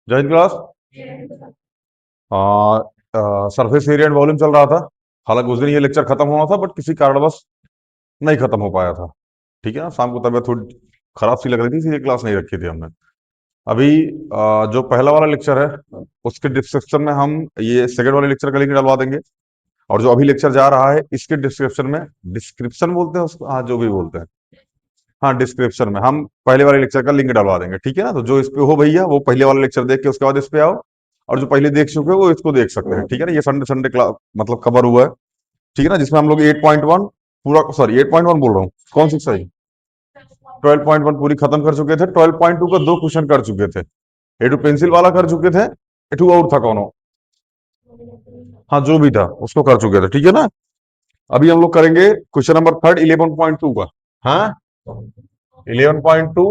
जय Hind class. Surface area and volume चल रहा था। हालांकि उस दिन ये लेक्चर खत्म होना था, बट किसी कारणवश नहीं खत्म हो पाया था। ठीक है ना, शाम को तबीयत थोड़ी खराब सी लग रही थी, इसलिए क्लास नहीं रखी थी हमने। अभी जो पहला वाला लेक्चर है उसके डिस्क्रिप्शन में हम ये सेकंड वाले लेक्चर का लिंक डलवा देंगे। और जो अभी लेक्चर जा रहा है इसके डिस्क्रिप्शन में, डिस्क्रिप्शन बोलते हैं उसको, हाँ जो भी बोलते हैं, हाँ डिस्क्रिप्शन में हम पहले वाले लेक्चर का लिंक डलवा देंगे। ठीक है ना, तो जो इस पे हो भैया वो पहले वाला लेक्चर देख के उसके बाद इस पे आओ, और जो पहले देख चुके हो वो इसको देख सकते हैं। ठीक है ना, ये संडे संडे क्लास मतलब कवर हुआ है। ठीक है ना, जिसमें हम लोग 8.1 पूरा, सॉरी 8.1 बोल रहा हूँ, कौन सी सही, 12.1 पूरी खत्म कर चुके थे। 12.2 का दो क्वेश्चन कर चुके थे, एटू पेंसिल वाला कर चुके थे, एटू और था कौन, हाँ जो भी था उसको कर चुके थे। ठीक है ना, अभी हम लोग करेंगे क्वेश्चन नंबर थर्ड 11.2 का। हाँ 11.2,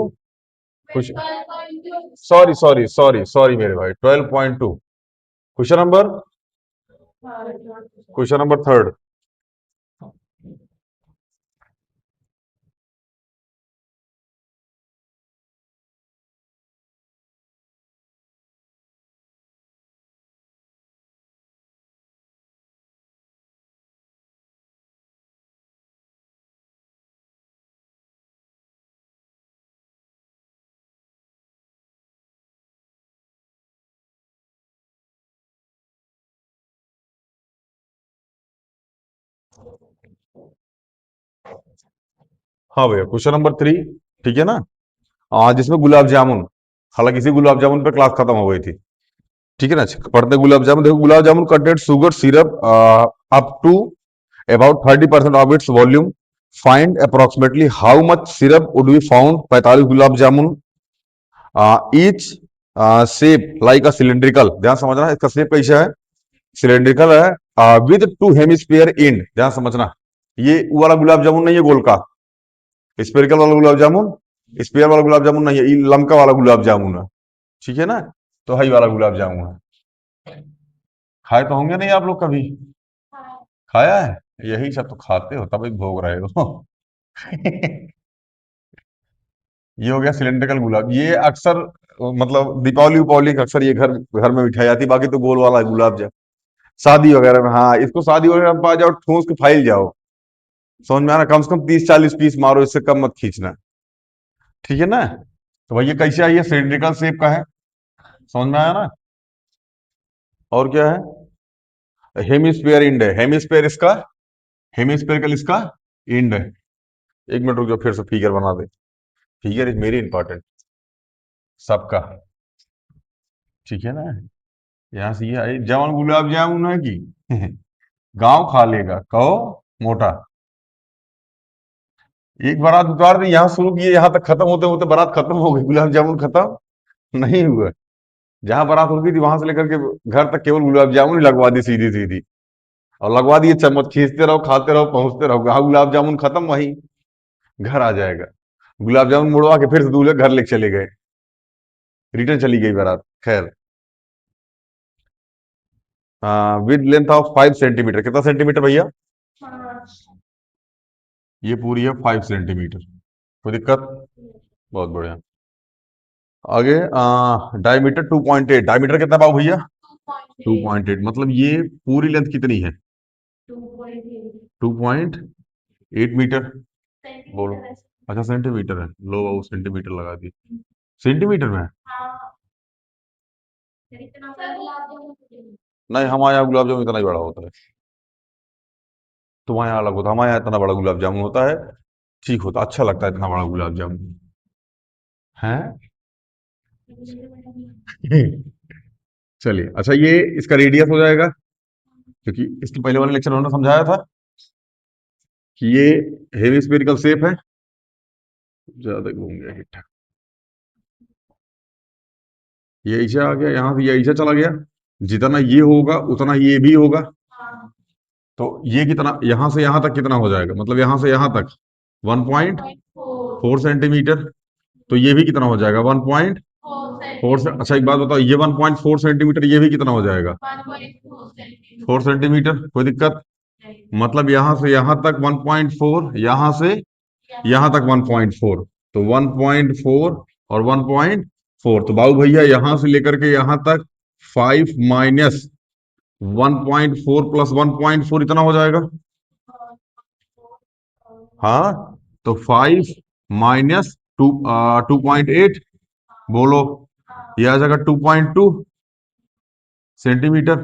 कुछ, सॉरी सॉरी सॉरी सॉरी मेरे भाई, 12.2 question number, question number third. हाँ भैया क्वेश्चन नंबर थ्री। ठीक है ना, जिसमें गुलाब जामुन, हालांकि इसी गुलाब जामुन पे क्लास खत्म हो गई थी। ठीक है ना, पढ़ते गुलाब जामुन, देखो gulab jamun content sugar syrup up to about 30% of its volume, find approximately how much syrup would be found. 45 gulab jamun, each shape like a cylindrical, ध्यान समझना इसका शेप कैसा है, सिलिंड्रिकल है, विद टू हेमिस्फीयर एंड, ध्यान समझना। ये वो वाला गुलाब जामुन नहीं है गोल का, स्पेरिकल वाला गुलाब जामुन, स्पेयर वाला गुलाब जामुन नहीं है, ये लमका वाला गुलाब जामुन है। ठीक है ना, तो हाई वाला गुलाब जामुन है। खाए तो होंगे नहीं आप लोग कभी, खाया है, यही सब तो खाते हो तभी भोग रहे हो। ये हो गया सिलेंड्रिकल गुलाब, ये अक्सर मतलब दीपावली उपावली का अक्सर ये घर घर में मिठाई आती है, बाकी तो गोल वाला गुलाब जामुन शादी वगैरह में, हाँ इसको शादी वगैरह में पा जाओ, ठूस के फाइल जाओ। समझ में आना, कम से कम 30-40 पीस मारो, इससे कम मत खींचना। ठीक है ना, तो भैया कैसे आई है, सिलिंड्रिकल शेप का है, समझ में आया ना। और क्या है, हेमिस्फीयर इंड है, हेमिस्फीयर इसका, हेमिस्फेरिकल इसका इंड है। एक मिनट रुक जाओ, फिर से फिगर बना दे, फिगर इज वेरी इंपॉर्टेंट सबका। ठीक है ना, यहाँ से ये आई जवान गुलाब जामुन है कि गांव खा लेगा कहो मोटा। एक बारात उतार दी, यहाँ शुरू किए, यहाँ तक खत्म होते होते बारात खत्म हो गई, गुलाब जामुन खत्म नहीं हुआ। जहां बारात रुकी थी वहां से लेकर के घर तक केवल गुलाब जामुन ही लगवा दी सीधी सीधी, और लगवा दिए चम्मच, खींचते रहो खाते रहो पहुंचते रहो, हाँ गुलाब जामुन खत्म, वहीं घर आ जाएगा। गुलाब जामुन मुड़वा के फिर से दूल्हे घर लेके चले गए, रिटर्न चली गई बारात। खैर, विद लेंथ ऑफ 5 सेंटीमीटर, कितना सेंटीमीटर भैया, ये पूरी है 5 सेंटीमीटर, कोई दिक्कत, बहुत बढ़िया। आगे डायमीटर 2.8, डायमीटर कितना पाओ भैया, 2.8, मतलब ये पूरी लेंथ कितनी है, 2.8 मीटर, बोलो। अच्छा सेंटीमीटर है, लो वो सेंटीमीटर लगा दी, सेंटीमीटर में है? नहीं हमारे यहाँ गुलाब जामुन इतना ही बड़ा होता है, तुम्हारे यहाँ अलग होता है, हमारे यहाँ इतना बड़ा गुलाब जामुन होता है, ठीक होता, अच्छा लगता है इतना बड़ा गुलाब जामुन है। चलिए, अच्छा ये इसका रेडियस हो जाएगा, क्योंकि इसके पहले वाले लेक्चर में उन्होंने समझाया था कि ये हेवी स्फेरिकल शेप है, ज्यादा घूम गया ठीक ठाक, ये ऐसा आ गया, यहाँ से ये ऐसा चला गया, जितना ये होगा उतना ये भी होगा, तो ये कितना, यहां से यहां तक कितना हो जाएगा, मतलब यहां से यहां तक 1.4 सेंटीमीटर, तो ये भी कितना हो जाएगा, 1.4 से, अच्छा एक बात बताओ, ये 1.4 सेंटीमीटर, ये भी कितना हो जाएगा, 4 सेंटीमीटर, कोई दिक्कत, मतलब यहां से यहां तक 1.4, यहां से यहां तक 1.4, तो 1.4 और 1.4, 4। तो बाबू भैया यहां से लेकर के यहां तक 5 माइनस 1.4 प्लस 1.4 इतना हो जाएगा। हाँ, तो 5 माइनस 2.8, बोलो, यह आ जाएगा 2.2 सेंटीमीटर।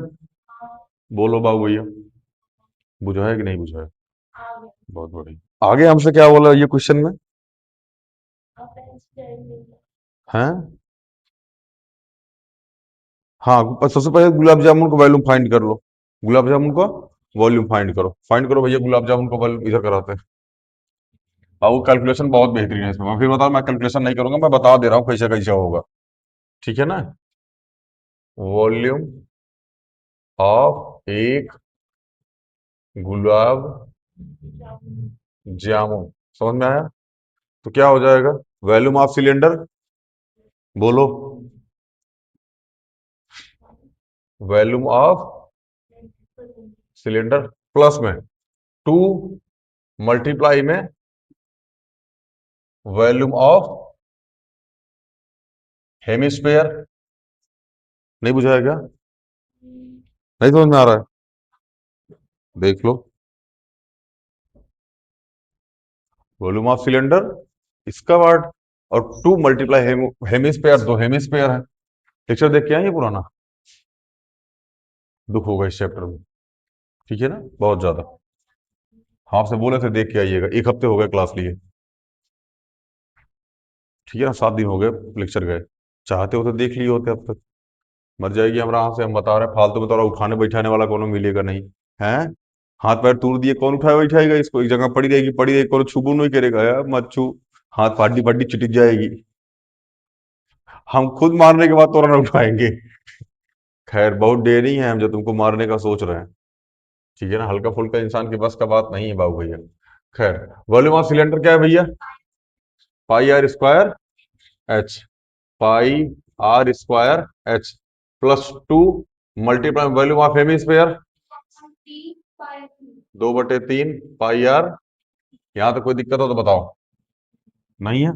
बोलो बाबू भैया, बुझा है कि नहीं बुझा है? बहुत बढ़िया। आगे हमसे क्या बोला ये क्वेश्चन में? हैं? हाँ, सबसे पहले गुलाब जामुन का वॉल्यूम फाइंड कर लो। गुलाब जामुन का वॉल्यूम फाइंड करो, फाइंड करो भैया गुलाब जामुन का वॉल्यूम। इधर कराते हैं। हाँ, वो कैलकुलेशन बहुत बेहतरीन है इसमें। मैं फिर बताओ, मैं कैलकुलेशन नहीं करूंगा, मैं बता दे रहा हूँ कैसे कैसे होगा। ठीक है ना? वॉल्यूम ऑफ एक गुलाब जामुन, समझ में आया? तो क्या हो जाएगा? वॉल्यूम ऑफ सिलेंडर, बोलो, वॉल्यूम ऑफ सिलेंडर प्लस में 2 मल्टीप्लाई में वॉल्यूम ऑफ हेमिस्फेयर। नहीं बुझाया क्या? नहीं समझ में आ रहा है? देख लो, वॉल्यूम ऑफ सिलेंडर इसका वाट, और 2 मल्टीप्लाई हेमिस्फेयर, दो हेमिस्फेयर है। लेक्चर देख के आएंगे पुराना, दुख होगा इस चैप्टर में। ठीक है ना? बहुत ज्यादा। हाँ, आपसे बोले थे देख के आइएगा, एक हफ्ते हो गए क्लास लिए। ठीक है ना? 7 दिन हो गए लेक्चर गए। चाहते हो तो देख लिए होते अब तक। मर जाएगी हमरा से, हम बता रहे हैं फालतू में, तो उठाने बैठाने वाला कोनो मिलेगा नहीं। है? हाथ पैर तोड़ दिए, कौन उठाए बैठाएगा इसको? एक जगह पड़ी रहेगी, कोनो छुबू नहीं करेगा यार, मत छू। हाथ पाटी पाटी चिटिक जाएगी। हम खुद मारने के बाद तोड़ा ना उठाएंगे। खैर, बहुत डेयरिंग है हम जो तुमको मारने का सोच रहे हैं। ठीक है ना? हल्का फुल्का इंसान के बस का बात नहीं है बाबू भैया। खैर, वॉल्यूम ऑफ सिलेंडर क्या है भैया? Pi r square h, pi r square h plus 2 multiply volume of hemisphere 2/3 pi r. यहाँ तक कोई दिक्कत हो तो बताओ। नहीं है?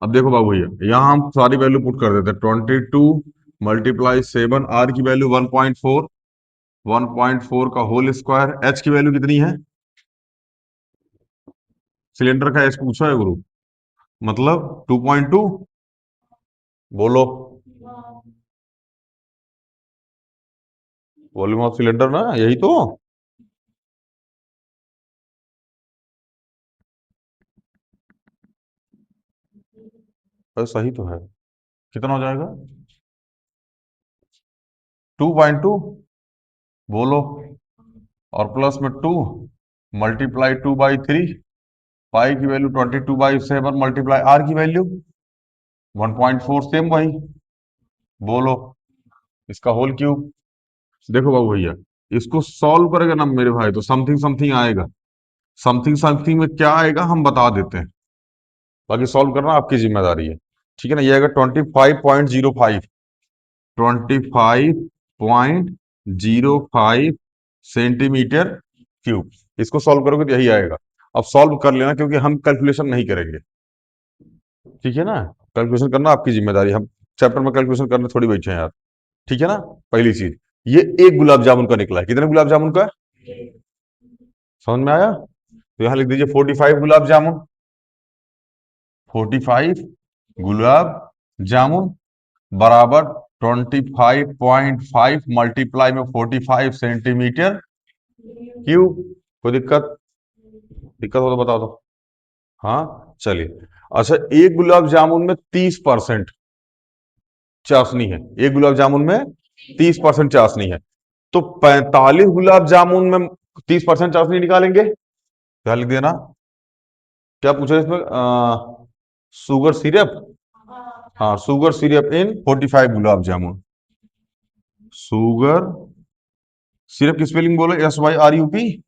अब देखो बाबू भैया, यहाँ हम सारी वैल्यू पुट कर देते हैं। 22 मल्टीप्लाई 7, आर की वैल्यू 1.4, 1.4 का होल स्क्वायर, एच की वैल्यू कितनी है? सिलेंडर का एच पूछा है गुरु, मतलब 2.2। बोलो, वॉल्यूम ऑफ सिलेंडर ना, यही तो। सही तो है। कितना हो जाएगा? 2.2, बोलो, और प्लस में 2 मल्टीप्लाई 2/3, पाई की वैल्यू 22/7 मल्टीप्लाई आर की वैल्यू 1.4, सेम वही। बोलो, इसका होल क्यूब। देखो बाबू भैया, इसको सॉल्व करेगा ना मेरे भाई, तो समथिंग समथिंग आएगा। समथिंग समथिंग में क्या आएगा हम बता देते हैं, बाकी सॉल्व करना आपकी जिम्मेदारी है। ठीक है ना? ये आएगा 25.05, 25.05 सेंटीमीटर क्यूब। इसको सॉल्व करोगे तो यही आएगा। अब सॉल्व कर लेना, क्योंकि हम कैलकुलेशन नहीं करेंगे। ठीक है ना? कैलकुलेशन करना आपकी जिम्मेदारी। हम चैप्टर में कैलकुलेशन करने थोड़ी बैठे हैं यार। ठीक है ना? पहली चीज, ये एक गुलाब जामुन का निकला है। कितने गुलाब जामुन का? समझ में आया? तो यहां लिख दीजिए 45 गुलाब जामुन, 45 गुलाब जामुन बराबर 25.5 मल्टीप्लाई में 45 सेंटीमीटर क्यूब। कोई दिक्कत? दिक्कत हो तो बता दो। हाँ, चलिए। अच्छा, एक गुलाब जामुन में 30% चाशनी है। एक गुलाब जामुन में 30% चाशनी है, तो 45 गुलाब जामुन में 30% चाशनी निकालेंगे। क्या लिख देना? क्या पूछा इसमें? Sugar syrup. हाँ, sugar syrup in 45 gulab jamun. Sugar syrup की स्पेलिंग बोलो, SYRUP,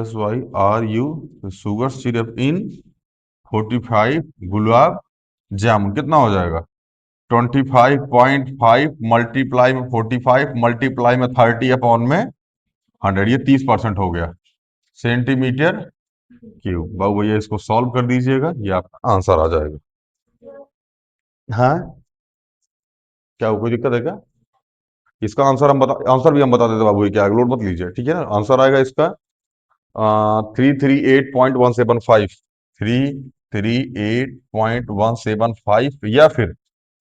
SYRU, sugar syrup in 45 gulab jamun कितना हो जाएगा? 25.5 मल्टीप्लाई में 45 मल्टीप्लाई में 30 अपॉन में 100, ये 30% हो गया सेंटीमीटर क्यूब। बाबू भैया इसको सॉल्व कर दीजिएगा, ये आपका आंसर आ जाएगा। हाँ, क्या हो, कोई दिक्कत है क्या? इसका आंसर आंसर भी हम बता देते बाबू, ये क्या है, लोड मत लीजिए, ठीक है ना। आंसर आएगा इसका 338.175। 338.175, या फिर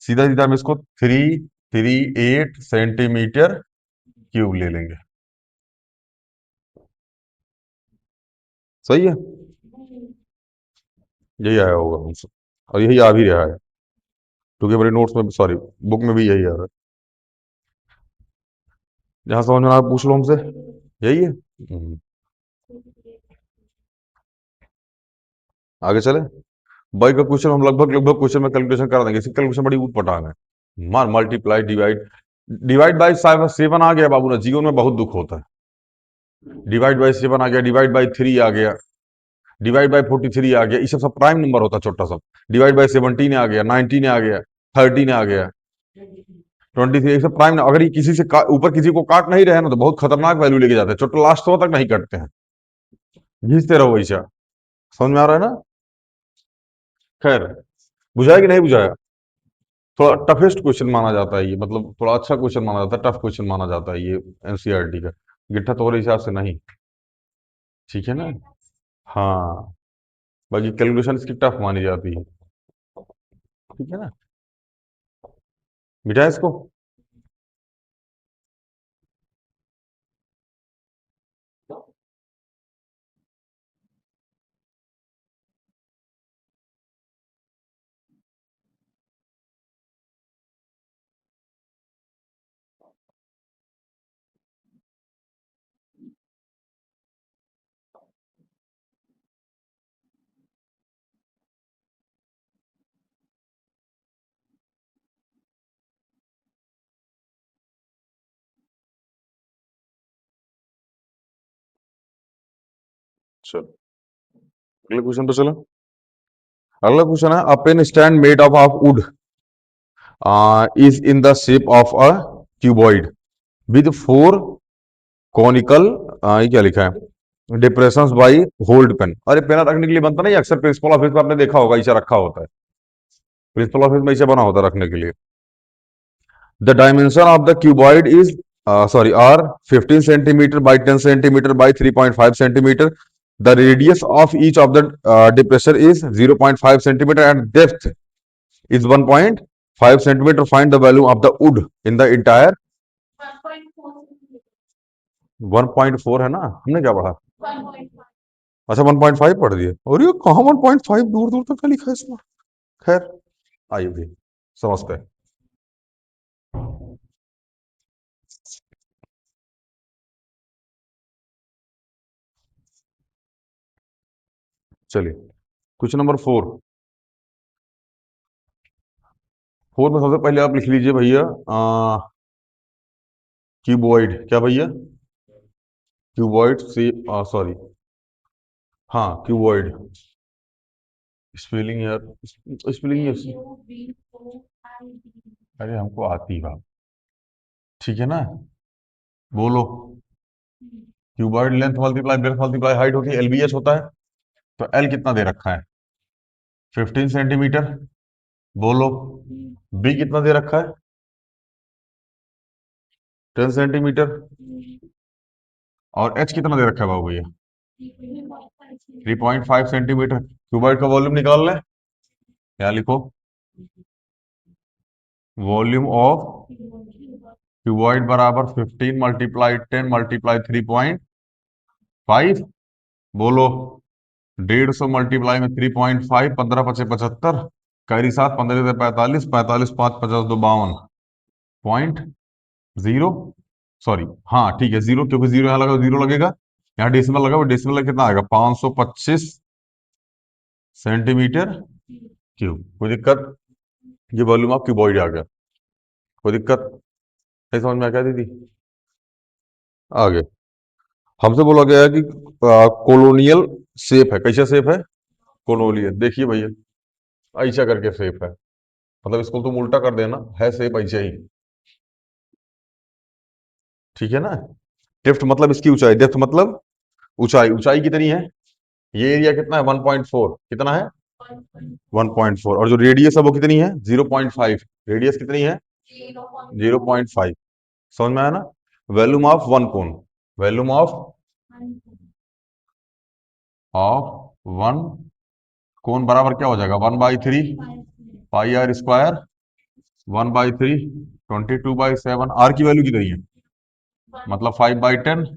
सीधा सीधा हम इसको 338 सेंटीमीटर क्यूब ले लेंगे। सही है, यही आया होगा हमसे, और यही आ भी रहा है, क्योंकि मेरे नोट्स में, सॉरी, बुक में भी यही आ रहा है। जहां समझ में आप पूछ लो हमसे, यही है। आगे चले। बाई का क्वेश्चन हम लगभग लगभग क्वेश्चन में कैलकुलेशन करा देंगे, इसकी कैलकुलेशन बड़ी ऊट पटांग है। मान मल्टीप्लाई डिवाइड, डिवाइड बाई 7 आ गया बाबू ना, जीवन में बहुत दुख होता है। डिवाइड बाई 7 आ गया, डिवाइड बाई 3 आ गया, डिवाइड बाई 43 आ गया, ये सब सब प्राइम नंबर होता है छोटा सा। डिवाइड बाई 17 आ गया, 19 आ गया, 13 आ गया, 23, ये सब प्राइम। अगर ये किसी से ऊपर किसी को काट नहीं रहे ना, तो बहुत खतरनाक वैल्यू लेके जाते हैं, छोटा लास्ट तक नहीं कटते हैं, घींचते रहो वैसा। समझ में आ रहा है ना? खैर, बुझाया कि नहीं बुझाया? थोड़ा टफेस्ट क्वेश्चन माना जाता है ये, मतलब थोड़ा अच्छा क्वेश्चन माना जाता है, टफ क्वेश्चन माना जाता है ये एनसीईआरटी का। गिट्ठा तो और हिसाब से नहीं, ठीक है ना। हाँ, बाकी कैलकुलेशन इसकी टफ मानी जाती है, ठीक है ना। मिटा इसको। चलो, अगले क्वेश्चन पे चलो। अगला क्वेश्चन है, a pen stand made of wood is in the shape of a cuboid with four conical, ये क्या लिखा है, depressions by hold pen। अरे पेन रखने के लिए बनता नहीं, अक्सर प्रिंसिपल ऑफिस में आपने देखा होगा ऐसा रखा होता है, प्रिंसिपल ऑफिस में ऐसा बना होता है रखने के लिए। The dimension of the cuboid is, sorry, are 15 centimetre by 10 centimetre by 3.5 centimetre. The radius of each of the depression is 0.5 centimetre and depth is 1.5 centimetre. Find the value of the wood in the entire. 1.4 है ना, हमने क्या पढ़ा? अच्छा, 1.5 पढ़ दिए, और ये कहाँ 1.5, दूर दूर तक का लिखा है इसमें। खैर, आइए भी समझते हैं। चलिए, क्वेश्चन नंबर 4। फोर में सबसे पहले आप लिख लीजिए भैया, क्यूबॉइड, क्या भैया? क्यूबॉइड से, सॉरी, हाँ क्यूबॉइड, स्पेलिंग यार, स्पेलिंग, अरे हमको आती बात, ठीक है ना। बोलो, cuboid length multiply breath multiply height होती है, एलबीएस होता है। तो एल कितना दे रखा है? 15 सेंटीमीटर। बोलो, बी कितना दे रखा है? 10 सेंटीमीटर। और एच कितना दे रखा है बाबू भैया? 3.5 सेंटीमीटर। क्यूबॉइड का वॉल्यूम निकाल लें, क्या लिखो? वॉल्यूम ऑफ क्यूबॉइड बराबर 15 मल्टीप्लाई 10 मल्टीप्लाई 3.5। बोलो, 150 मल्टीप्लाई में 3.5, 15×5 = 75। कैरी 7, 15 से 45, 45 5 50 2 52.0, सॉरी, हाँ ठीक है, जीरो, क्योंकि जीरो यहाँ लगा, जीरो लगेगा, यहाँ डेसिमल लगा, वो डेसिमल कितना आएगा? 525 सेंटीमीटर क्यूब। कोई दिक्कत? ये वॉल्यूम ऑफ क्यूबॉइड आ गया, कोई दिक्कत नहीं? समझ में आ गया दीदी? आगे हमसे बोला गया है कि कोलोनियल शेप है, कैसा शेप है? कोलोनियल, देखिए भैया, ऐसा करके शेप है, मतलब इसको तुम उल्टा कर देना, है शेप ऐसा ही, ठीक है ना। डेप्थ मतलब इसकी ऊंचाई, डेप्थ मतलब ऊंचाई, ऊंचाई कितनी है? ये एरिया कितना है? 1.4, कितना है? 1.4, और जो रेडियस है वो कितनी है? 0.5। रेडियस कितनी है? 0.5। समझ में आया ना? Volume of one cone, volume of one कोन बराबर क्या हो जाएगा? 1/3 पाई आर स्क्वायर, 1/3 22/7। आर की वैल्यू कितनी है? मतलब 5/10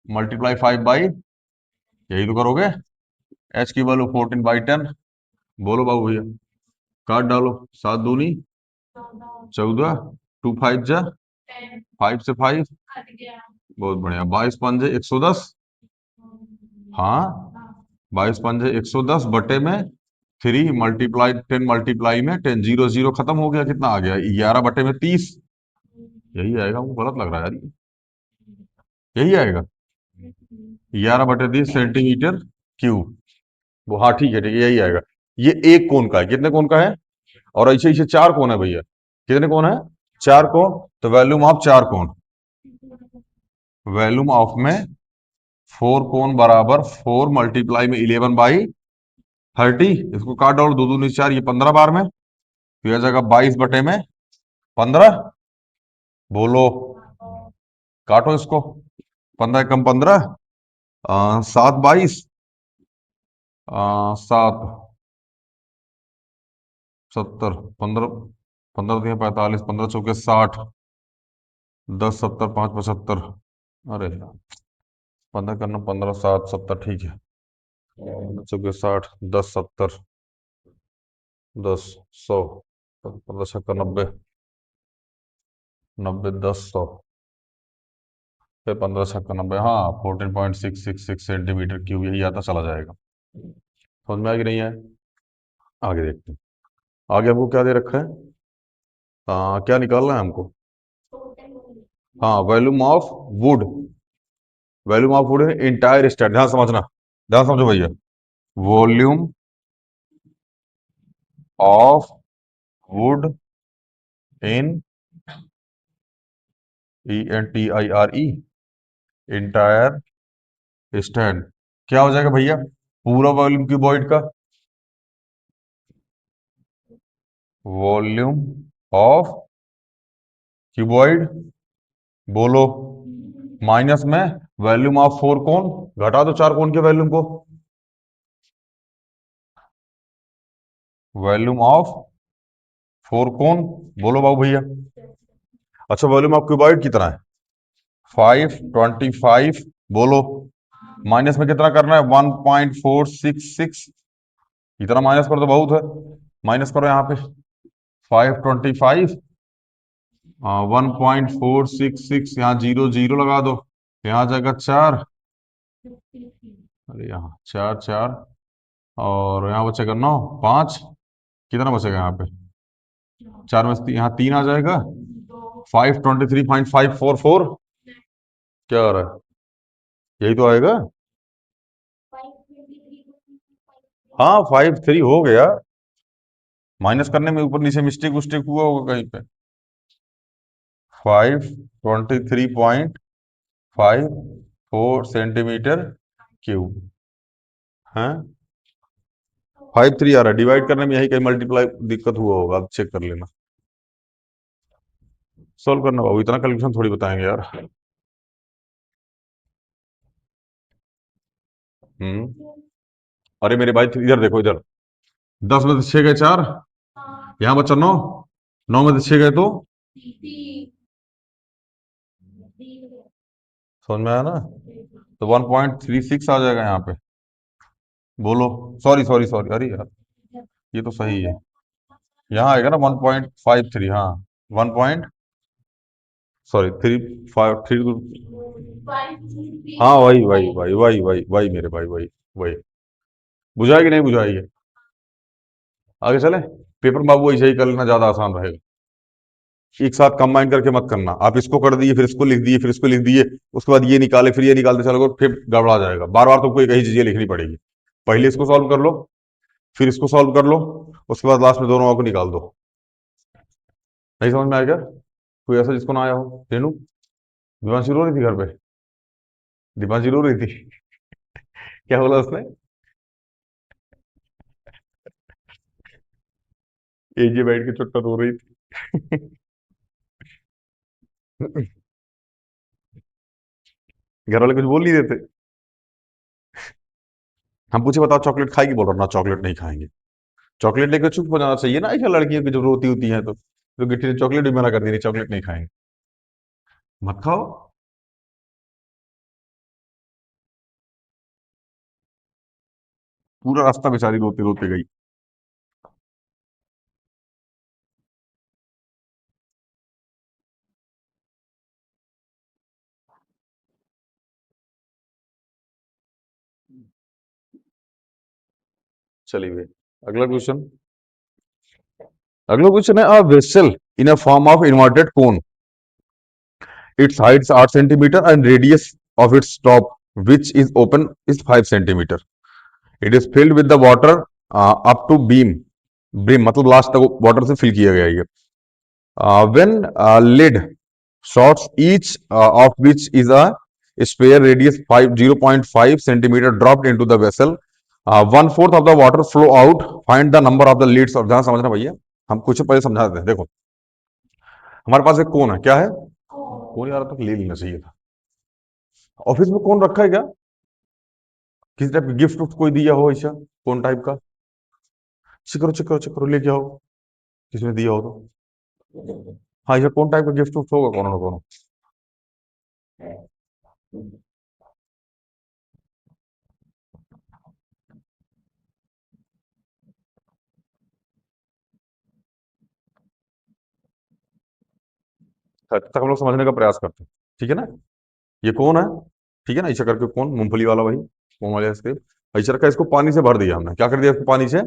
मल्टीप्लाई 5, यही तो करोगे। एच की वैल्यू 14/10। बोलो बाबू भैया, काट डालो। 7 दूनी 14, 2 5 जा 5 से 5, बहुत बढ़िया। 22 पंजे 110। हाँ, 22 पंजे 110 बटे में 3 मल्टीप्लाई 10 मल्टीप्लाई में 10, 0 0 खत्म हो गया। कितना आ गया? 11/30। यही आएगा। वो गलत लग रहा है यार ये। यही आएगा 11/30 सेंटीमीटर क्यूब। वो हाँ, ठीक है ठीक है, यही आएगा। ये एक कोण का है। कितने कोण का है? और ऐसे ऐसे 4 कोण है भैया। कितने कोण है? 4 कोण। तो वॉल्यूम ऑफ 4 कोण, वॉल्यूम ऑफ में 4 कोण बराबर 4 मल्टीप्लाई में 11/30। इसको काट डालो, 2 दूनी 4, ये 15 बार में, तो यह जाएगा 22/15। बोलो, काटो इसको। 15 कम 15, 7 22, 7 70, 15, 15 × 3 = 45, 15 × 4 = 60, 10 70 5 × 75। अरे 15 × 9 = 15, 7 70, ठीक है। 15 × 4 = 60, 10 70, 10 100, 15 × 6 = 90, 90 10 100, फिर 15 × 6 = 90। हाँ, 14.666 सेंटीमीटर क्यूब, यही आता चला जाएगा। समझ में आ कि नहीं है? आगे देखते हैं। आगे हमको क्या दे रखा है? क्या निकालना है हमको? हाँ, volume of would, volume of would entire stand. ध्यान समझना, ध्यान समझो भैया। Volume of would in ENTIRE entire stand. क्या हो जाएगा भैया? पूरा वॉल्यूम क्यूबॉइड का वॉल्यूम ऑफ क्यूबॉइड, बोलो, माइनस में वॉल्यूम ऑफ 4 कोण, घटा दो 4 कोण के वॉल्यूम को, वॉल्यूम ऑफ 4 कोण। बोलो बाबू भैया। अच्छा, वॉल्यूम ऑफ क्यूबॉइड कितना है? 525। बोलो, माइनस में कितना करना है? 1.466। इतना माइनस कर दो, बहुत है। माइनस करो यहाँ पे 525, 1.466, यहाँ 0 0 लगा दो, यहाँ आ जाएगा 4। अरे यहाँ 4 4, और यहाँ बचेगा 9 5। कितना बचेगा यहाँ पे? 4 में से यहाँ 3 आ जाएगा। 523.544। क्या आ रहा है? यही तो आएगा। हाँ, 53 हो गया। माइनस करने में ऊपर नीचे मिस्टेक उस्टेक हुआ होगा कहीं पे। 523.54 सेंटीमीटर क्यूब है। 53 आ रहा है। डिवाइड करने में यही कहीं मल्टीप्लाई दिक्कत हुआ होगा, आप चेक कर लेना। सॉल्व करना बाबू, इतना कैलकुलेशन थोड़ी बताएंगे यार। हम्म। अरे मेरे भाई, इधर देखो इधर। 10 में से 6 गए 4, यहाँ बचा 9, 9 में से 6 गए तो समझ में आया ना? तो 1.36 आ जाएगा यहाँ पे। बोलो, सॉरी सॉरी सॉरी, अरे यार ये तो सही है। यहाँ आएगा ना 1.53। हाँ, 1 सॉरी 3 5 3। हाँ, वही वही वही वही वही वही मेरे भाई, वही वही। बुझाएगी नहीं बुझाएगी? आगे चले। पेपर में बाबू ऐसे ही कर लेना, ज्यादा आसान रहेगा। एक साथ कंबाइन करके मत करना। आप इसको कर दिए, फिर इसको लिख दिए, फिर इसको लिख दिए, उसके बाद ये निकाले, फिर ये निकालते चलोगे, फिर गड़बड़ा जाएगा। बार बार तुमको एक ही चीजें लिखनी पड़ेगी। पहले इसको सॉल्व कर लो, फिर इसको सॉल्व कर लो, उसके बाद लास्ट में दोनों को निकाल दो। नहीं समझ में आया क्या? कोई ऐसा जिसको ना आया हो? रेनू, दिवांशी रो रही थी घर पे। दिवांशी रो रही थी। क्या बोला उसने? एजे बैठ के चुट्टा रो रही थी। घर वाले कुछ बोल नहीं देते। हम पूछे बताओ चॉकलेट खाएगी, बोल रहा ना चॉकलेट नहीं खाएंगे। चॉकलेट लेकर चुप हो जाना चाहिए ना, ऐसा लड़कियों की जब रोती होती हैं तो गिट्टी ने चॉकलेट भी मना कर दी, नहीं चॉकलेट नहीं खाएंगे। मत खाओ। पूरा रास्ता बेचारी रोते रोते गई। चलिए अगला क्वेश्चन। अगला क्वेश्चन है, a vessel in a form of inverted cone, its height is 8 centimeter and radius of its top which is open is 5 centimeter. It is filled with the water up to beam, brim मतलब last तक water से fill किया गया है ये। When lid shots each of which is a sphere radius 0.5 centimeter dropped into the vessel, 1/4 of the water flow out, find the number of the lids। और ध्यान समझना भैया, हम कुछ पहले समझा देते हैं। देखो हमारे पास एक कोन है, क्या है, कोन यार तक ले लेना चाहिए था। ऑफिस में कौन रखा है क्या, किसी टाइप का गिफ्ट उफ्ट कोई दिया हो ऐसा, कौन टाइप का, चेक करो चेक करो चेक करो, लेके आओ किसने दिया हो तो। हाँ ऐसा कौन टाइप का गिफ्ट उफ्ट होगा, कौन ना कौन। तब तक हम लोग समझने का प्रयास करते हैं, ठीक है ना। ये कौन है, ठीक है ना, ऐसा करके कौन, मूंगफली वाला भाई, कौन वाले आइसक्रीम। ऐसा रखा, इसको पानी से भर दिया हमने, क्या कर दिया, इसको पानी से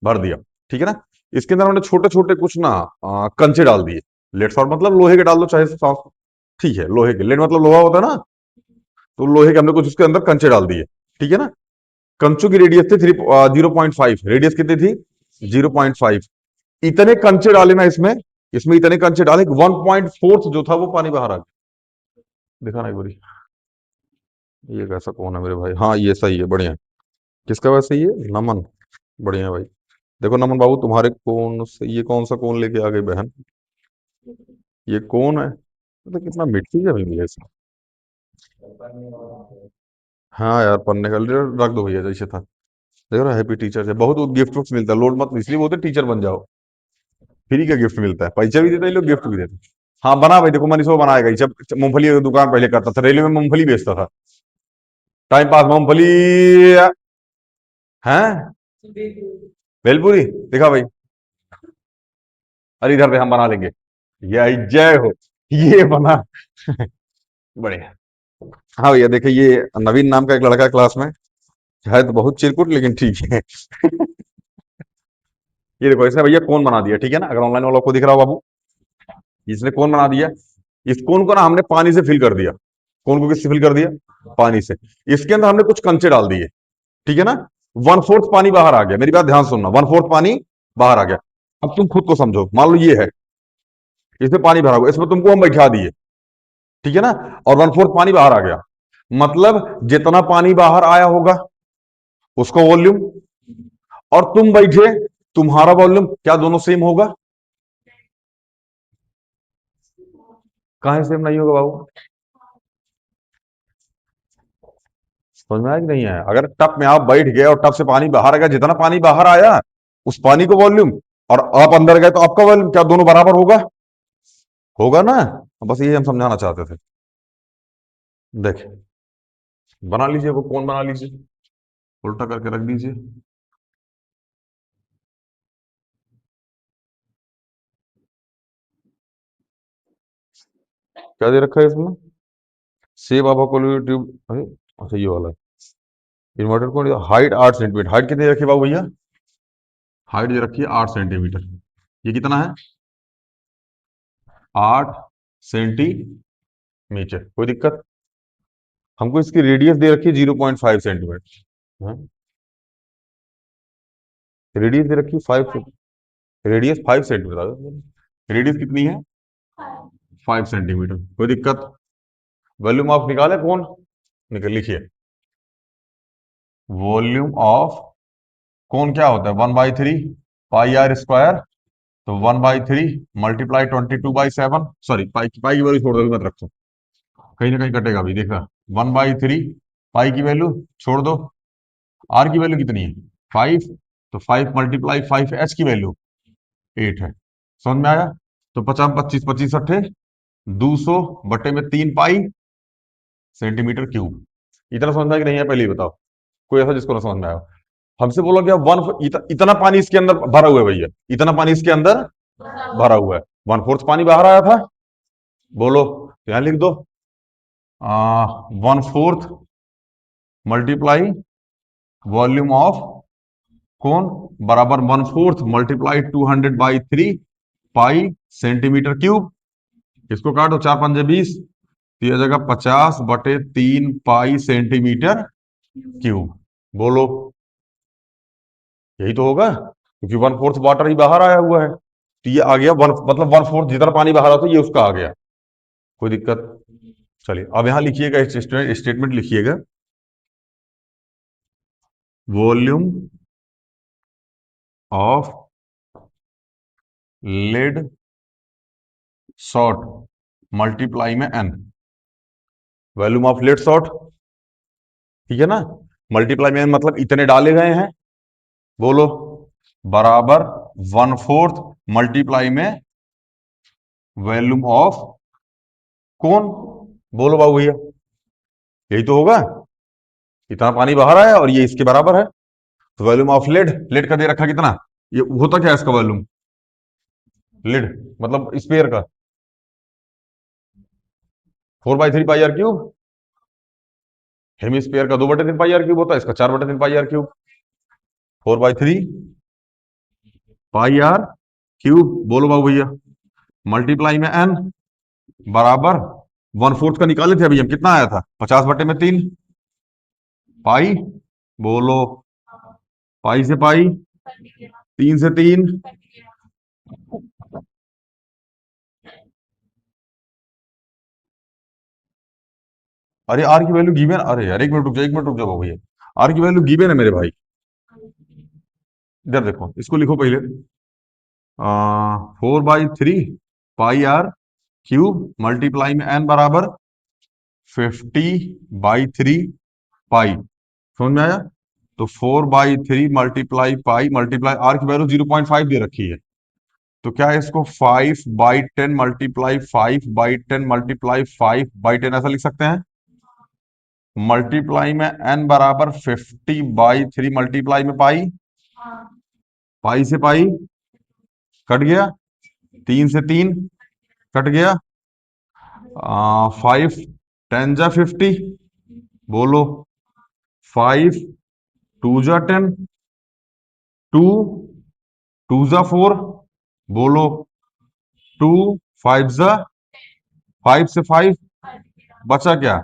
भर दिया, ठीक है ना। इसके अंदर हमने छोटे छोटे कुछ ना कंचे डाल दिए। लेट्स, और मतलब लोहे के डाल दो चाहे ठीक है, लोहे के, लेड मतलब लोहा होता है ना, तो लोहे के हमने कुछ उसके अंदर कंचे डाल दिए, ठीक है ना। कंचों की रेडियस थी 0.5, रेडियस कितनी थी 0.5। इतने कंचे डाले ना इसमें, इसमें इतने कंचे डाले, 1.4 जो था वो पानी बाहर आ गया। दिखा ना एक बारी, ये कैसा कौन है मेरे भाई, हाँ ये सही है, बढ़िया। किसका वैसे, ये नमन, बढ़िया भाई। देखो नमन बाबू, तुम्हारे कौन से, ये कौन सा कौन लेके आ गई बहन, ये कौन है, मतलब कितना मिट्टी है भाई मुझे इसमें। हाँ यार पन्ने का रख दो भैया जैसे था। देखो ना, हैप्पी टीचर्स है, बहुत गिफ्ट विफ्ट मिलता है, लोड मत, इसलिए बोलते टीचर बन जाओ, फ्री का गिफ्ट मिलता है, पैसा भी देता है ये लोग, गिफ्ट भी देते हैं। हाँ बना भाई, देखो मनीष वो बनाएगा, जब मूंगफली की दुकान पहले करता था, रेलवे में मूंगफली बेचता था, टाइम पास मूंगफली है। भेलपुरी दिखा भाई, अरे इधर पे हम बना लेंगे, ये जय हो, ये बना। बढ़िया। हाँ भैया देखिए, ये नवीन नाम का एक लड़का है क्लास में, है तो बहुत चिरकुट लेकिन ठीक है। ये देखो इसने भैया कौन बना दिया, ठीक है ना, अगर ऑनलाइन वालों को दिख रहा हो बाबू, इसने कौन बना दिया। इस कौन को ना हमने पानी से फिल कर दिया, कौन को किससे फिल कर दिया, पानी से। इसके अंदर हमने कुछ कंचे डाल दिए, ठीक है ना, 1/4 पानी बाहर आ गया, मेरी बात ध्यान सुनना, 1/4 पानी बाहर आ गया। अब तुम खुद को समझो, मान लो ये है, इसमें पानी भरा हुआ, इसमें तुमको हम बैठा दिए, ठीक है ना, और 1/4 पानी बाहर आ गया, मतलब जितना पानी बाहर आया होगा उसका वॉल्यूम, और तुम बैठे, तुम्हारा वॉल्यूम, क्या दोनों सेम होगा। कहां सेम नहीं होगा बाबू, समझ में आया कि नहीं आया। अगर टप में आप बैठ गए और टप से पानी बाहर आ गया, जितना पानी बाहर आया उस पानी को वॉल्यूम, और आप अंदर गए तो आपका वॉल्यूम, क्या दोनों बराबर होगा, होगा ना। बस ये हम समझाना चाहते थे। देखिए बना लीजिए, वो कौन बना लीजिए, उल्टा करके रख दीजिए। क्या दे रखा है इसमें, सेब आभा ट्यूब, अरे अच्छा ये वाला इन्वर्टर को, हाइट 8 सेंटीमीटर, हाइट कितनी रखी बाबू भैया, हाइट दे रखी है 8 सेंटीमीटर, ये कितना है 8 सेंटीमीटर, कोई दिक्कत। हमको इसकी रेडियस दे रखी है 0.5 सेंटीमीटर, रेडियस दे रखी है 5, रेडियस 5 सेंटीमीटर, रेडियस कितनी है 5 सेंटीमीटर, कोई दिक्कत। वॉल्यूम ऑफ निकाले कौन, निकल लिखिए, वॉल्यूम ऑफ कौन क्या होता है, 1/3 पाई आर स्क्वायर तो 1/3 मल्टीप्लाई 22/7, सॉरी पाई की वैल्यू छोड़ दो, मत रखो, कहीं ना कहीं कटेगा भी, देखा। 1/3 पाई की वैल्यू छोड़ दो, आर की वैल्यू कितनी है 5, तो 5 मल्टीप्लाई 5 एच की वैल्यू 8 है। समझ में आया? तो 50 25 25 अट्ठे 200 बटे में 3 पाई सेंटीमीटर क्यूब। इतना समझ में आया कि नहीं है, पहले ही बताओ, कोई ऐसा जिसको ना समझ में आया। हमसे बोला गया इतना पानी इसके अंदर भरा हुआ है भैया, इतना पानी इसके अंदर भरा हुआ है, 1/4 पानी बाहर आया था। बोलो, तो यहां लिख दो 1/4 मल्टीप्लाई वॉल्यूम ऑफ कौन बराबर 1/4 मल्टीप्लाई 200/3 पाई सेंटीमीटर क्यूब। इसको काटो, 4 पंजे 20, तो यह जगह 50/3 पाई सेंटीमीटर क्यूब। बोलो, यही तो होगा, क्योंकि 1/4 वाटर ही बाहर आया हुआ है, तो ये आ गया वन, मतलब 1/4 जितना पानी बाहर आता है ये उसका आ गया। कोई दिक्कत? चलिए अब यहां लिखिएगा, स्टेटमेंट लिखिएगा, volume of lead salt multiply में N. Volume of lead salt, ठीक है ना, मल्टीप्लाई में एन मतलब इतने डाले गए हैं। बोलो, बराबर 1/4 मल्टीप्लाई में वॉल्यूम ऑफ कौन। बोलो बाबू भैया, यही तो होगा, इतना पानी बाहर आया और ये इसके बराबर है। तो वॉल्यूम ऑफ लेड, लेड का दे रखा कितना, ये होता क्या है इसका वॉल्यूम, लेड मतलब स्पेयर का 4/3 pi r cube. Hemisphere का 2/3 पाई आर क्यूब होता है, इसका 4/3 pi r cube. 4/3 pi r cube. बोलो बाबू भैया, मल्टीप्लाई में एन बराबर 1/4 का निकाले थे अभी हम, कितना आया था 50/3 पाई। बोलो, पाई से पाई, 3 से 3। अरे आर की वैल्यू गिवन, अरे यार एक मिनट रुक जाओ, एक मिनट रुक जाओ बाबू भैया, आर की वैल्यू गिवन है मेरे भाई। इधर देखो, इसको लिखो पहले, 4/3 पाई आर क्यूब मल्टीप्लाई में एन बराबर 50/3 पाई। समझ में आया? तो 4/3 मल्टीप्लाई पाई मल्टीप्लाई आर की वैल्यू 0.5 दे रखी है, तो क्या है इसको 5/10 मल्टीप्लाई 5/10 मल्टीप्लाई 5/10 ऐसा लिख सकते हैं। मल्टीप्लाई में एन बराबर 50/3 मल्टीप्लाई में पाई, पाई से पाई कट गया, 3 से 3 कट गया, 5 10 जा 50। बोलो, 5 2 जा 10, 2 2 जा 4। बोलो, 2 5 से 5, बचा क्या,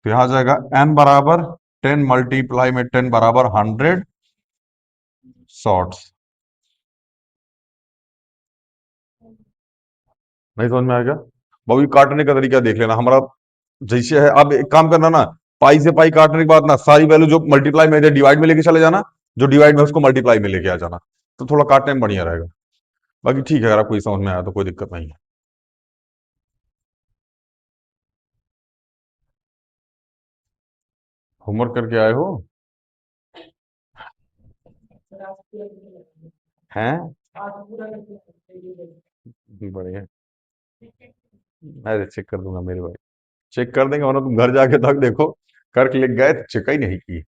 तो यहां जाएगा एन बराबर 10 मल्टीप्लाई में 10 बराबर 100 शॉट्स। नहीं समझ में आएगा बाबू, काटने का तरीका देख लेना हमारा जैसे है। अब एक काम करना ना, पाई से पाई काटने के बाद ना सारी वैल्यू जो मल्टीप्लाई में डिवाइड में लेके चले जाना, जो डिवाइड में उसको मल्टीप्लाई में लेके आ जाना, तो थोड़ा काटने में बढ़िया रहेगा। बाकी ठीक है, अगर आपको ये समझ में आया तो कोई दिक्कत नहीं है। होमवर्क करके आए हो हैं? बढ़िया। अरे चेक कर दूंगा मेरे भाई, चेक कर देंगे, वरना तुम घर जाके तक देखो, करके ले गए तो चेक ही नहीं की।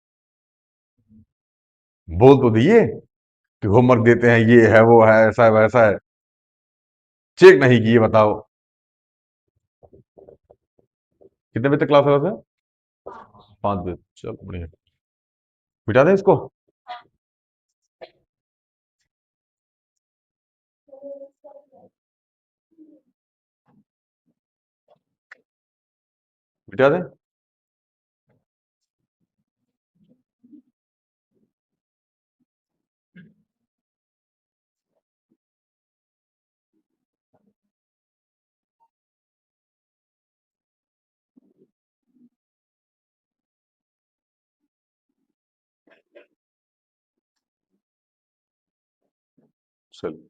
बोल तो दिए कि होमवर्क देते हैं, ये है वो है ऐसा है वैसा है, चेक नहीं किए, बताओ। कितने बजे तक क्लास है वैसे? 5 बजे, चलो बढ़िया। बिठा दें इसको? बिठा दें? चलिए,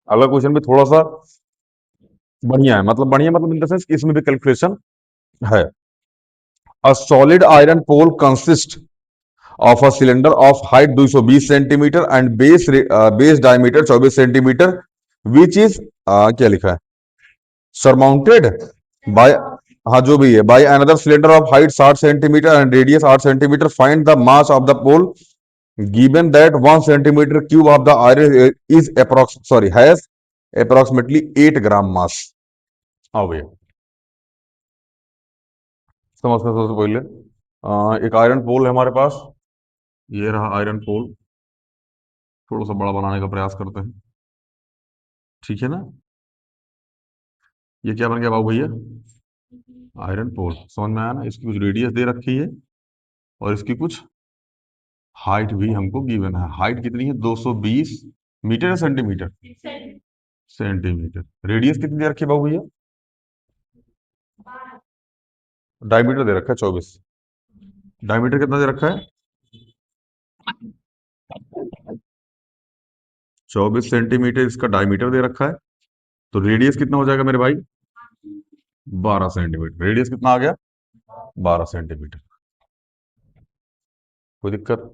अगला क्वेश्चन भी थोड़ा सा बढ़िया है, मतलब बढ़िया मतलब इन द सेंस इसमें भी कैलकुलेशन है। A solid iron pole consist of a cylinder of height 220 centimetre and base diameter 24 centimetre, which is क्या लिखा है, सरमाउंटेड बाय, हाँ जो भी है, by another cylinder of height 60 centimetre and radius 8 centimetre, find the mass of the pole given that 1 centimetre cube of the iron is approx sorry has approximately 8 gram mass. हाँ भैया, समझते सबसे पहले एक आयरन पोल है हमारे पास, ये रहा आयरन पोल, थोड़ा सा बड़ा बनाने का प्रयास करते हैं, ठीक है ना। ये क्या बन गया बाबू भैया, आयरन पोल, समझ में आया ना। इसकी कुछ रेडियस दे रखी है और इसकी कुछ हाइट भी हमको गिवन है। हाइट कितनी है, 220 मीटर या सेंटीमीटर, सेंटीमीटर। रेडियस कितनी दे रखी है बाबू भैया, डायमीटर दे रखा है 24। डायमीटर कितना दे रखा है, 24 सेंटीमीटर इसका डायमीटर दे रखा है। तो रेडियस कितना हो जाएगा मेरे भाई, 12 सेंटीमीटर। रेडियस कितना आ गया, 12 सेंटीमीटर। कोई दिक्कत,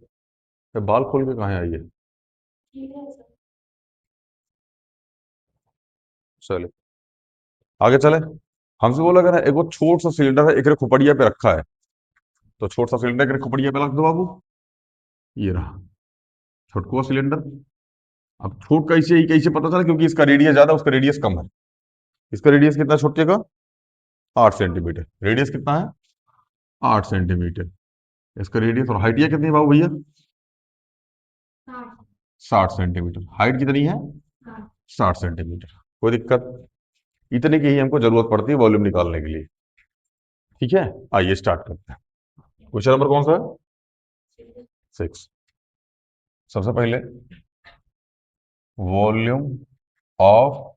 ये बाल खोल के कहाँ आई है। चले आगे चले, हमसे बोला अगर एक वो छोट सा सिलेंडर है, एक खोपड़िया पे रखा है, तो छोट सा सिलेंडर एक खोपड़िया पे रख दो बाबू, ये रहा छोटकुआ सिलेंडर। अब छोट कैसे ही कैसे पता चला, क्योंकि इसका रेडियस ज्यादा उसका रेडियस कम है। इसका रेडियस कितना है छोटे का, 8 सेंटीमीटर। रेडियस कितना है, 8 सेंटीमीटर। इसका रेडियस और हाइट ये कितनी है बाबू भैया, 60 सेंटीमीटर। हाइट कितनी है, 60 सेंटीमीटर। कोई दिक्कत, इतने की ही हमको जरूरत पड़ती है वॉल्यूम निकालने के लिए। ठीक है, आइए स्टार्ट करते हैं। क्वेश्चन नंबर कौन सा है, 6। सबसे पहले वॉल्यूम ऑफ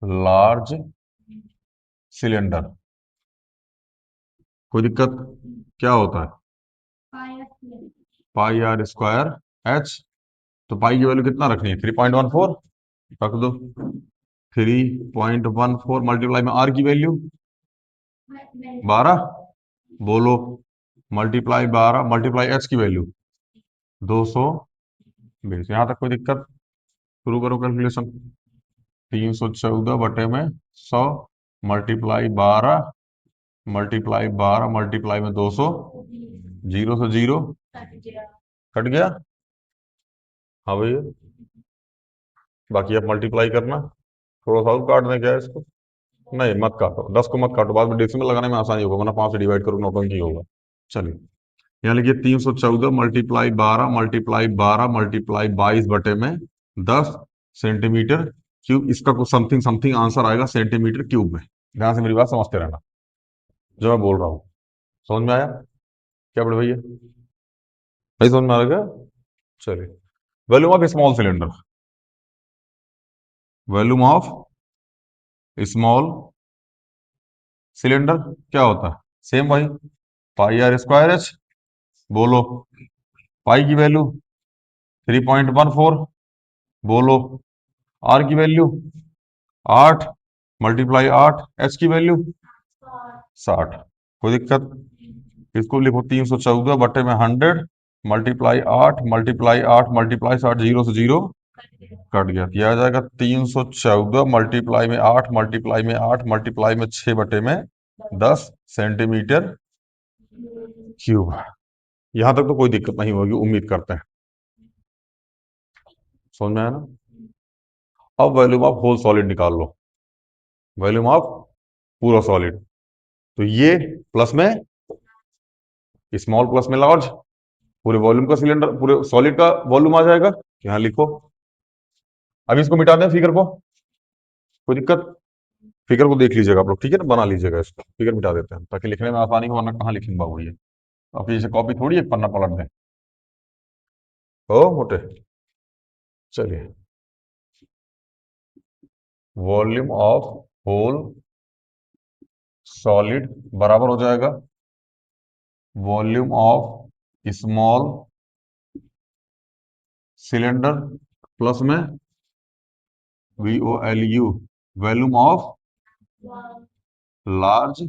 लार्ज सिलेंडर, कोई दिक्कत, क्या होता है, पाई आर स्क्वायर एच। तो पाई की वैल्यू कितना रखनी है, 3.14 रख दो। 3.14 मल्टीप्लाई में आर की वैल्यू 12, बोलो, मल्टीप्लाई 12 मल्टीप्लाई एच की वैल्यू 220। यहां तक कोई दिक्कत, शुरू करो कैलकुलेशन। 314/100 मल्टीप्लाई 12 मल्टीप्लाई 12 मल्टीप्लाई में 200, जीरो से जीरो कट गया। हाँ भैया, बाकी आप मल्टीप्लाई करना, थोड़ा सा और काट दें क्या है इसको, नहीं मत काटो, 10 को मत काटो, बाद में डेसिमल लगाने में आसानी होगा, वरना 5 से डिवाइड करो नौटंकी होगा। चलिए, यहाँ लिखिए 314 multiply 12 multiply 12 multiply 22/10 centimetre cube. इसका कुछ समथिंग समथिंग आंसर आएगा सेंटीमीटर क्यूब में। ध्यान से मेरी बात समझते रहना जो मैं बोल रहा हूँ। समझ में आया क्या बड़े भैया, नहीं समझ में आ रहा क्या। चलिए, volume of small cylinder, volume of small cylinder क्या होता है, सेम वही, पाई आर स्क्वायर एच। बोलो, पाई की वैल्यू 3.14, बोलो, आर की वैल्यू 8 मल्टीप्लाई 8, एच की वैल्यू 60। कोई दिक्कत, इसको लिखो 314/100 मल्टीप्लाई 8 मल्टीप्लाई 8 मल्टीप्लाई 60, जीरो से जीरो कट गया। किया आ जाएगा 314 मल्टीप्लाई में 8 मल्टीप्लाई में 8 मल्टीप्लाई में 6/10 सेंटीमीटर क्यूब। यहां तक तो कोई दिक्कत नहीं होगी, उम्मीद करते हैं समझ में आया ना। अब वॉल्यूम ऑफ होल सॉलिड निकाल लो, वॉल्यूम ऑफ पूरा सॉलिड। तो ये प्लस में स्मॉल प्लस में लार्ज, पूरे वॉल्यूम का सिलेंडर पूरे सॉलिड का वॉल्यूम आ जाएगा। यहां लिखो, अब इसको मिटा दें फिगर को, कोई दिक्कत, फिगर को देख लीजिएगा आप लोग, ठीक है ना, बना लीजिएगा इसको, फिगर मिटा देते हैं ताकि लिखने में आसानी हो, वरना कहाँ लिखेंगे बाबू ये, आपकी जैसे कॉपी थोड़ी एक पन्ना पलट दें हो मोटे। चलिए, वॉल्यूम ऑफ होल सॉलिड बराबर हो जाएगा volume of small cylinder plus में VOLU, volume of large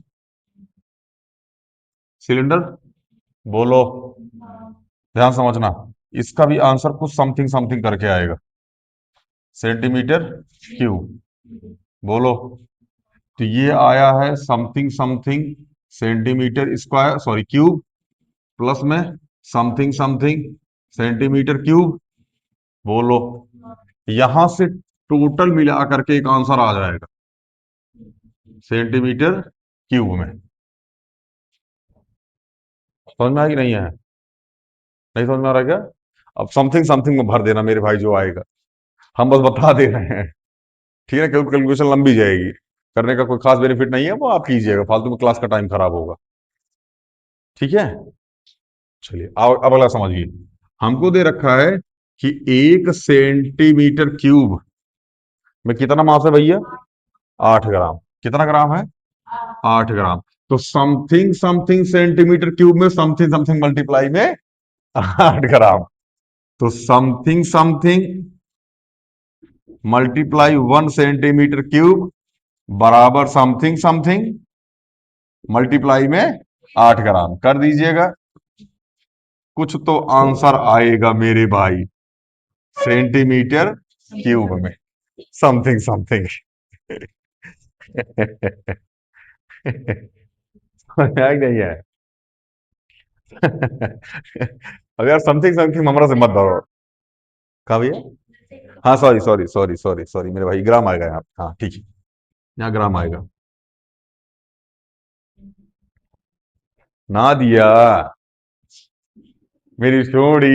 cylinder. बोलो, ध्यान समझना, इसका भी आंसर कुछ समथिंग समथिंग करके आएगा। सेंटीमीटर क्यूब, बोलो। तो ये आया है something something centimetre square, sorry cube, plus में समथिंग समथिंग सेंटीमीटर क्यूब। बोलो, यहां से टोटल मिला करके एक आंसर आ जाएगा सेंटीमीटर क्यूब में। समझ में आ कि नहीं है? नहीं समझ में आ रहा क्या? अब समथिंग समथिंग में भर देना मेरे भाई, जो आएगा। हम बस बता दे रहे हैं, ठीक है? क्योंकि कैलकुलेशन लंबी जाएगी, करने का कोई खास बेनिफिट नहीं है, वो आप कीजिएगा, फालतू में क्लास का टाइम खराब होगा। ठीक है, चलिए अब अगला समझिए। हमको दे रखा है कि 1 सेंटीमीटर क्यूब में कितना मास है भैया? 8 ग्राम। कितना ग्राम है? 8 ग्राम। तो समथिंग समथिंग सेंटीमीटर क्यूब में समथिंग समथिंग मल्टीप्लाई में 8 ग्राम। तो something something multiply 1 centimetre cube बराबर समथिंग समथिंग मल्टीप्लाई में 8 ग्राम कर दीजिएगा। कुछ तो आंसर आएगा मेरे भाई सेंटीमीटर क्यूब में समथिंग समथिंग। नहीं है। अब यार समथिंग समथिंग हमारा से मत धरो। कहा भैया? हाँ sorry sorry sorry sorry sorry मेरे भाई, ग्राम आएगा यहाँ। हाँ ठीक है, यहाँ ग्राम आएगा। ना दिया मेरी छोड़ी।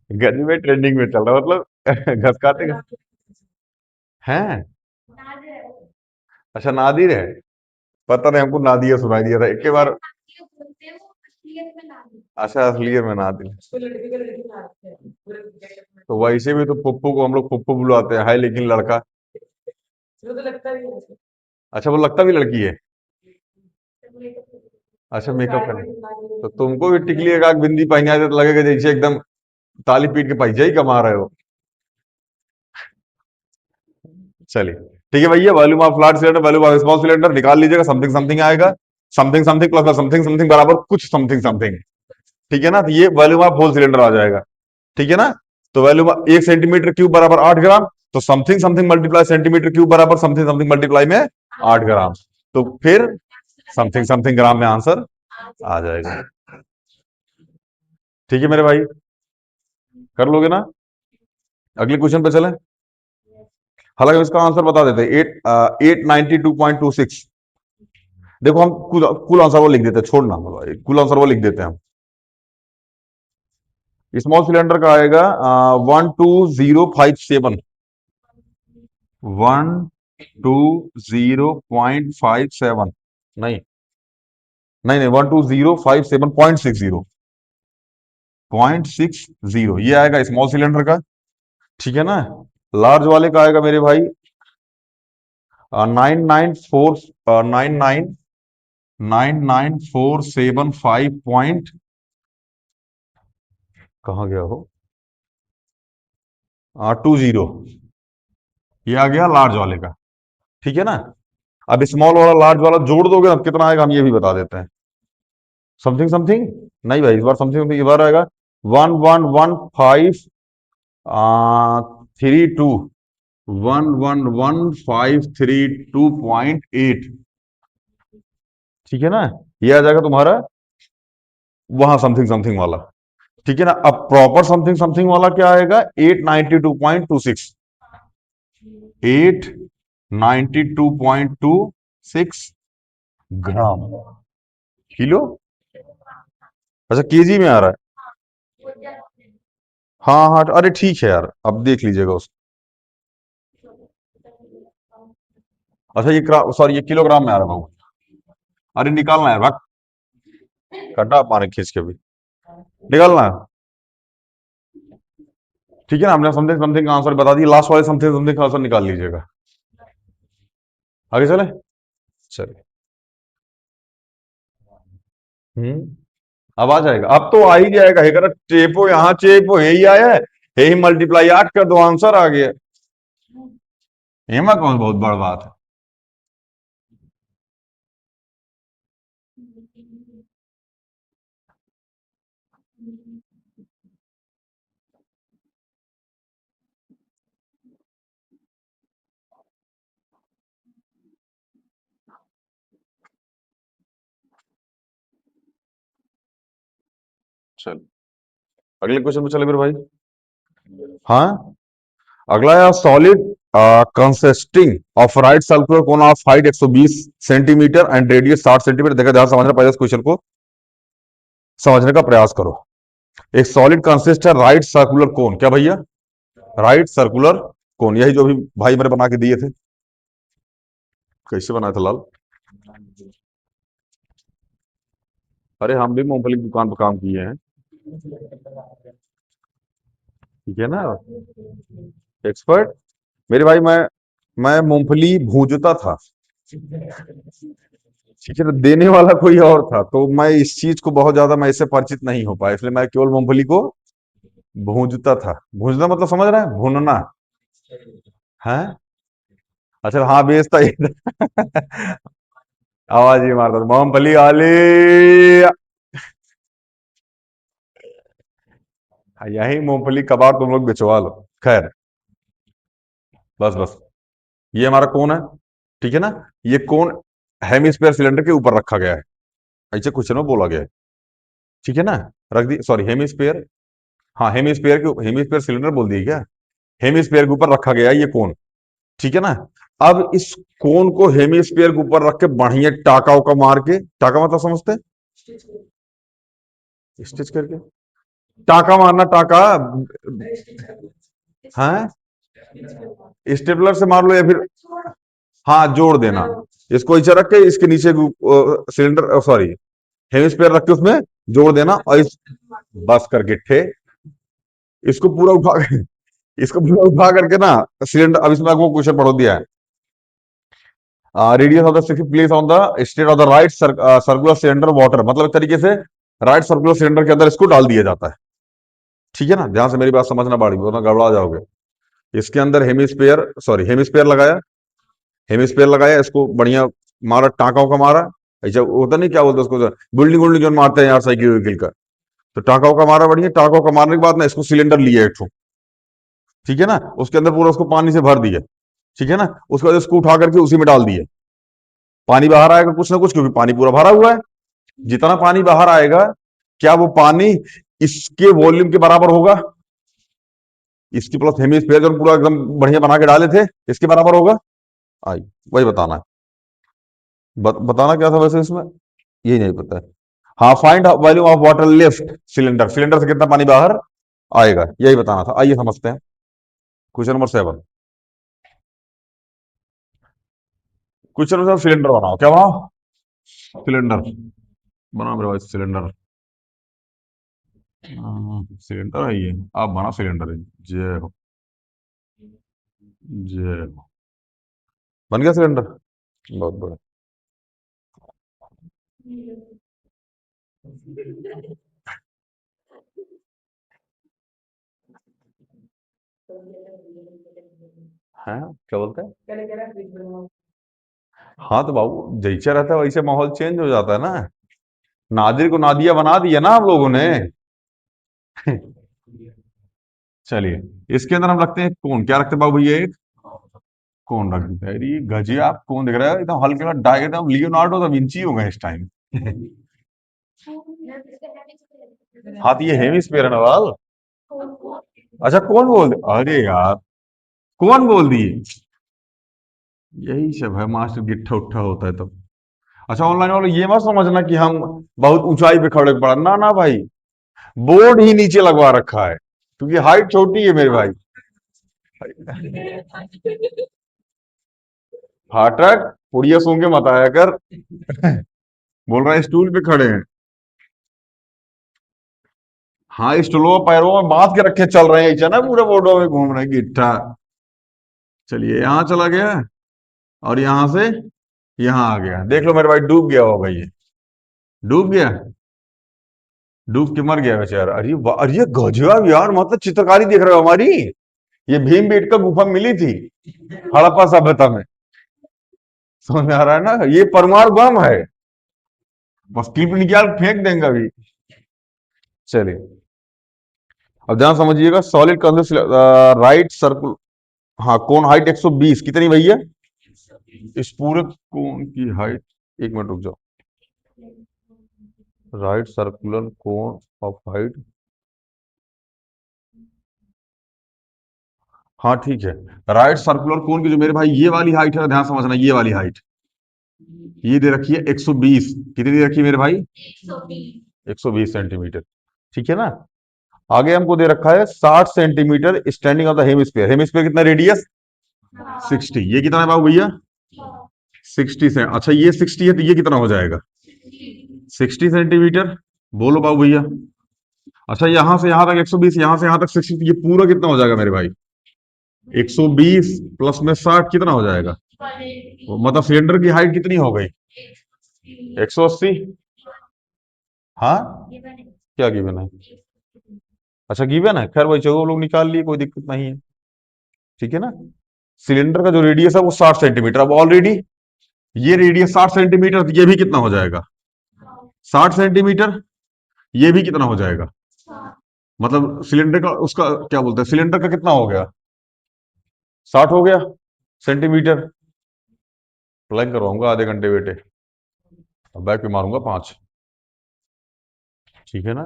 गर्मी में ट्रेंडिंग में चल रहा, मतलब घसकाते हैं। अच्छा नादिर है, पता नहीं, हमको नादिया सुनाई दिया था एक के बार। अच्छा असलियत में नादिर। तो वैसे भी तो पुप्पू को हम लोग पुप्पू बुलाते हैं, है लेकिन लड़का। अच्छा वो लगता भी लड़की है। अच्छा मेकअप करने, तो तुमको भी टिकली एक आग बिंदी पहना है तो लगेगा जैसे एकदम ताली पीट के पैसा ही कमा रहे हो। चलिए ठीक है भैया, volume of large cylinder volume of small cylinder निकाल लीजिएगा, समथिंग समथिंग आएगा। Something something plus something something बराबर कुछ समथिंग समथिंग। ठीक है ना? तो ये वॉल्यूम ऑफ होल सिलेंडर आ जाएगा। ठीक है ना? तो वॉल्यूम 1 सेंटीमीटर क्यूब बराबर 8 ग्राम। तो something something multiply centimetre cube बराबर समथिंग समथिंग मल्टीप्लाई में 8 ग्राम। तो फिर समथिंग समथिंग ग्राम में आंसर आ जाएगा। ठीक है मेरे भाई, कर लोगे ना? अगले क्वेश्चन पे चलें। हालांकि हम इसका आंसर बता देते हैं, 892.26। देखो हम कुल आंसर वो लिख देते हैं, छोड़ना कुल आंसर वो लिख देते हैं हम। स्मॉल सिलेंडर का आएगा 12057। 120.57। नहीं नहीं नहीं, 12057.60। 0.60 ये आएगा स्मॉल सिलेंडर का। ठीक है ना? लार्ज वाले का आएगा मेरे भाई 9947 कहाँ गया हो, 20। ये आ गया लार्ज वाले का। ठीक है ना? अब स्मॉल वाला लार्ज वाला जोड़ दोगे अब कितना आएगा, हम ये भी बता देते हैं। समथिंग समथिंग नहीं भाई, इस बार समथिंग समथिंग, इस बार आएगा 111532। 111532.8। ठीक है ना? ये आ जाएगा तुम्हारा वहां समथिंग समथिंग वाला। ठीक है ना? अब प्रॉपर समथिंग समथिंग वाला क्या आएगा? 892.26। 892.26 ग्राम। किलो? अच्छा केजी में आ रहा है। हाँ हाँ, अरे ठीक है यार, अब देख लीजिएगा उसको। अच्छा ये सॉरी ये किलोग्राम में आ रहा है। अरे निकालना है भाग, कटा मारे खींच के भी निकालना है। ठीक है ना? हमने समथिंग समथिंग का आंसर बता दिया, लास्ट वाले समथिंग समथिंग का आंसर निकाल लीजिएगा। आगे चले, चलिए। अब आ जाएगा, अब तो आ ही जाएगा। हे कर चेपो यहाँ चेपो यही आया है, यही मल्टीप्लाई 8 कर दो, आंसर आ गया। हेमा कौन बहुत बड़ बात है। चल अगले क्वेश्चन पे चले मेरे भाई। हाँ, अगला है solid consisting of right circular cone of height 120 centimetre and radius 60 centimetre. देखा ध्यान समझना, पहले इस क्वेश्चन को समझने का प्रयास करो। एक सॉलिड कंसिस्ट है राइट सर्कुलर कोन, क्या भैया, राइट सर्कुलर कोन, यही जो भी भाई मेरे बना के दिए थे। कैसे बनाया था लाल? अरे हम भी मूंगफली की दुकान पर काम किए हैं, ठीक है ना, एक्सपर्ट। मेरे भाई मैं मूंगफली भूंजता था, ठीक है, तो देने वाला कोई और था, तो मैं इस चीज को बहुत ज्यादा मैं इससे परिचित नहीं हो पाया, इसलिए मैं केवल मूंगफली को भूंजता था। भूंजना मतलब समझ रहा है, भूनना है। अच्छा हाँ, बेचता ही था। आवाज ही मारता था, मूंगफली वाले। यही मूंगफली कबाड़ तुम लोग बिचवा लो। खैर, बस बस, ये हमारा कोन है, ठीक है ना। ये कोन हेमिस्फीयर सिलेंडर के ऊपर रखा गया है, ऐसे क्वेश्चन में बोला गया है, ठीक है ना। रख दी, सॉरी हेमिस्फीयर, हाँ हेमिस्फीयर के, हेमिस्फीयर सिलेंडर बोल दिए क्या, हेमिस्फीयर के ऊपर रखा गया है ये कोन, ठीक है ना। अब इस कोन को हेमिस्फीयर के ऊपर रख के बढ़िया टाका उका मार के, टाका मतलब समझते हैं, स्टिच करके, टाका मारना, टाका, हाँ, स्टेपलर से मार लो या फिर, हाँ जोड़ देना। इसको ऐसे रख के इसके नीचे सिलेंडर, सॉरी हेमिस्फीयर रख के उसमें जोड़ देना, और इस बस कर गिट्ठे, इसको पूरा उठा इसको पूरा उठा करके ना सिलेंडर, अब इसमें आपको क्वेश्चन पढ़ो दिया है, radius of the six place on the state of the right circular cylinder water, मतलब एक तरीके से राइट सर्कुलर सिलेंडर के अंदर इसको डाल दिया जाता है, ठीक है ना। ध्यान से मेरी बात समझना बाड़ी, वरना गड़बड़ा जाओगे। इसके अंदर हेमिस्फीयर, सॉरी हेमिस्फीयर लगाया, हेमिस्फीयर लगाया, इसको बढ़िया मारा, टाँका उका मारा, ऐसा होता नहीं, क्या बोलते हैं उसको, बिल्डिंग उल्डिंग जो मारते हैं यार साइकिल विकिल का, तो टाँका उका मारा बढ़िया, टाँका उका मारने के बाद ना इसको सिलेंडर लिया एक ठो, ठीक है ना, उसके अंदर पूरा उसको पानी से भर दिया, ठीक है ना। उसके बाद इसको उठा करके उसी में डाल दिया, पानी बाहर आएगा कुछ ना कुछ, क्योंकि पानी पूरा भरा हुआ है। जितना पानी बाहर आएगा, क्या वो पानी इसके वॉल्यूम के बराबर होगा? इसकी प्लस हेमिस्फीयर जो पूरा एकदम बढ़िया बना के डाले थे, इसके बराबर होगा? आई, वही बताना है। बताना क्या था वैसे इसमें, यही नहीं पता है। हाँ, find volume of water lift cylinder, cylinder से कितना पानी बाहर आएगा, यही बताना था। आइए समझते हैं, question number 7। Question number 7, cylinder बनाओ, क्या बनाओ, सिलेंडर बनाओ मेरे भाई, सिलेंडर। सिलेंडर है ये, आप बना सिलेंडर है। जय हो, जय हो। बन गया सिलेंडर, बहुत बड़ा। है, क्या बोलते हैं? हाँ तो बाबू, जैसे रहता है वैसे माहौल चेंज हो जाता है ना। नादिर को नादिया बना दिया ना आप लोगों ने। चलिए, इसके अंदर हम रखते हैं कौन, क्या रखते हैं बाबू, ये एक कौन रख देते हैं। अरे गजिया, आप कौन दिख रहा है एकदम हल्के में डाय, एकदम लियोनार्डो दा विंची हो गए इस टाइम। हाँ तो ये हेमिस्फीयर है नवाल। अच्छा कौन बोल दे, अरे यार, कौन बोल दिए, यही सब है मास्टर, गिट्ठा उट्ठा होता है तब। अच्छा ऑनलाइन वालों, ये मत समझना कि हम बहुत ऊंचाई पे खड़े पड़ा, ना ना भाई, बोर्ड ही नीचे लगवा रखा है, क्योंकि हाइट छोटी है मेरे भाई। फाटक, पुड़िया सूंघ के मत आया कर। बोल रहा है स्टूल पे खड़े हैं। हाँ, स्टूलों पैरों में बांध के रखे चल रहे हैं, ऐसा ना पूरे बोर्डो में घूम रहे हैं गिट्ठा। चलिए यहाँ चला गया, और यहां से यहाँ आ गया, देख लो मेरे भाई, डूब गया होगा ये, डूब गया। डूब के मर गया बेचारा। अरे गजब यार, मतलब चित्रकारी देख रहे हो हमारी। ये भीमबेटका गुफा मिली थी हड़प्पा सभ्यता में। समझ में आ रहा है ना, ये परमाणु बम है। बस क्लिप निकाल फेंक देंगे अभी। चलिए, अब ध्यान समझिएगा। सॉलिड कंसिस्टेंसी, राइट सर्कुल, हाँ कोन हाइट 120 कितनी भैया? इस पूरे कोन की हाइट, एक मिनट रुक जाओ। Right circular cone of height, हाँ ठीक है। राइट सर्कुलर कोन की जो मेरे भाई ये वाली हाइट है, ध्यान समझना, ये वाली हाइट ये दे रखी है 120। कितनी दे रखी है मेरे भाई? 120 सेंटीमीटर। ठीक है ना। आगे हमको दे रखा है 60 centimetre standing of the hemisphere. Hemisphere कितना रेडियस? 60। ये कितना है बाबू भैया? 60 से, अच्छा ये 60 है तो ये कितना हो जाएगा? 60 सेंटीमीटर। बोलो बाबू भैया। अच्छा यहां से यहां तक 120, यहां से यहां तक 60, ये पूरा कितना हो जाएगा मेरे भाई? 120 प्लस में 60 कितना हो जाएगा? मतलब सिलेंडर की हाइट कितनी हो गई? 180। हाँ, क्या गिवन है? अच्छा गिवन है, खैर भाई चलो वो लोग निकाल लिए, कोई दिक्कत नहीं है। ठीक है ना। सिलेंडर का जो रेडियस है वो 60 सेंटीमीटर। अब ऑलरेडी ये रेडियस 60 सेंटीमीटर, तो ये भी कितना हो जाएगा? 60 सेंटीमीटर। ये भी कितना हो जाएगा? मतलब सिलेंडर का, उसका क्या बोलते हैं, सिलेंडर का कितना हो गया? 60 हो गया सेंटीमीटर। प्लग करवाऊंगा आधे घंटे बेटे, अब बैक पे मारूंगा 5। ठीक है ना।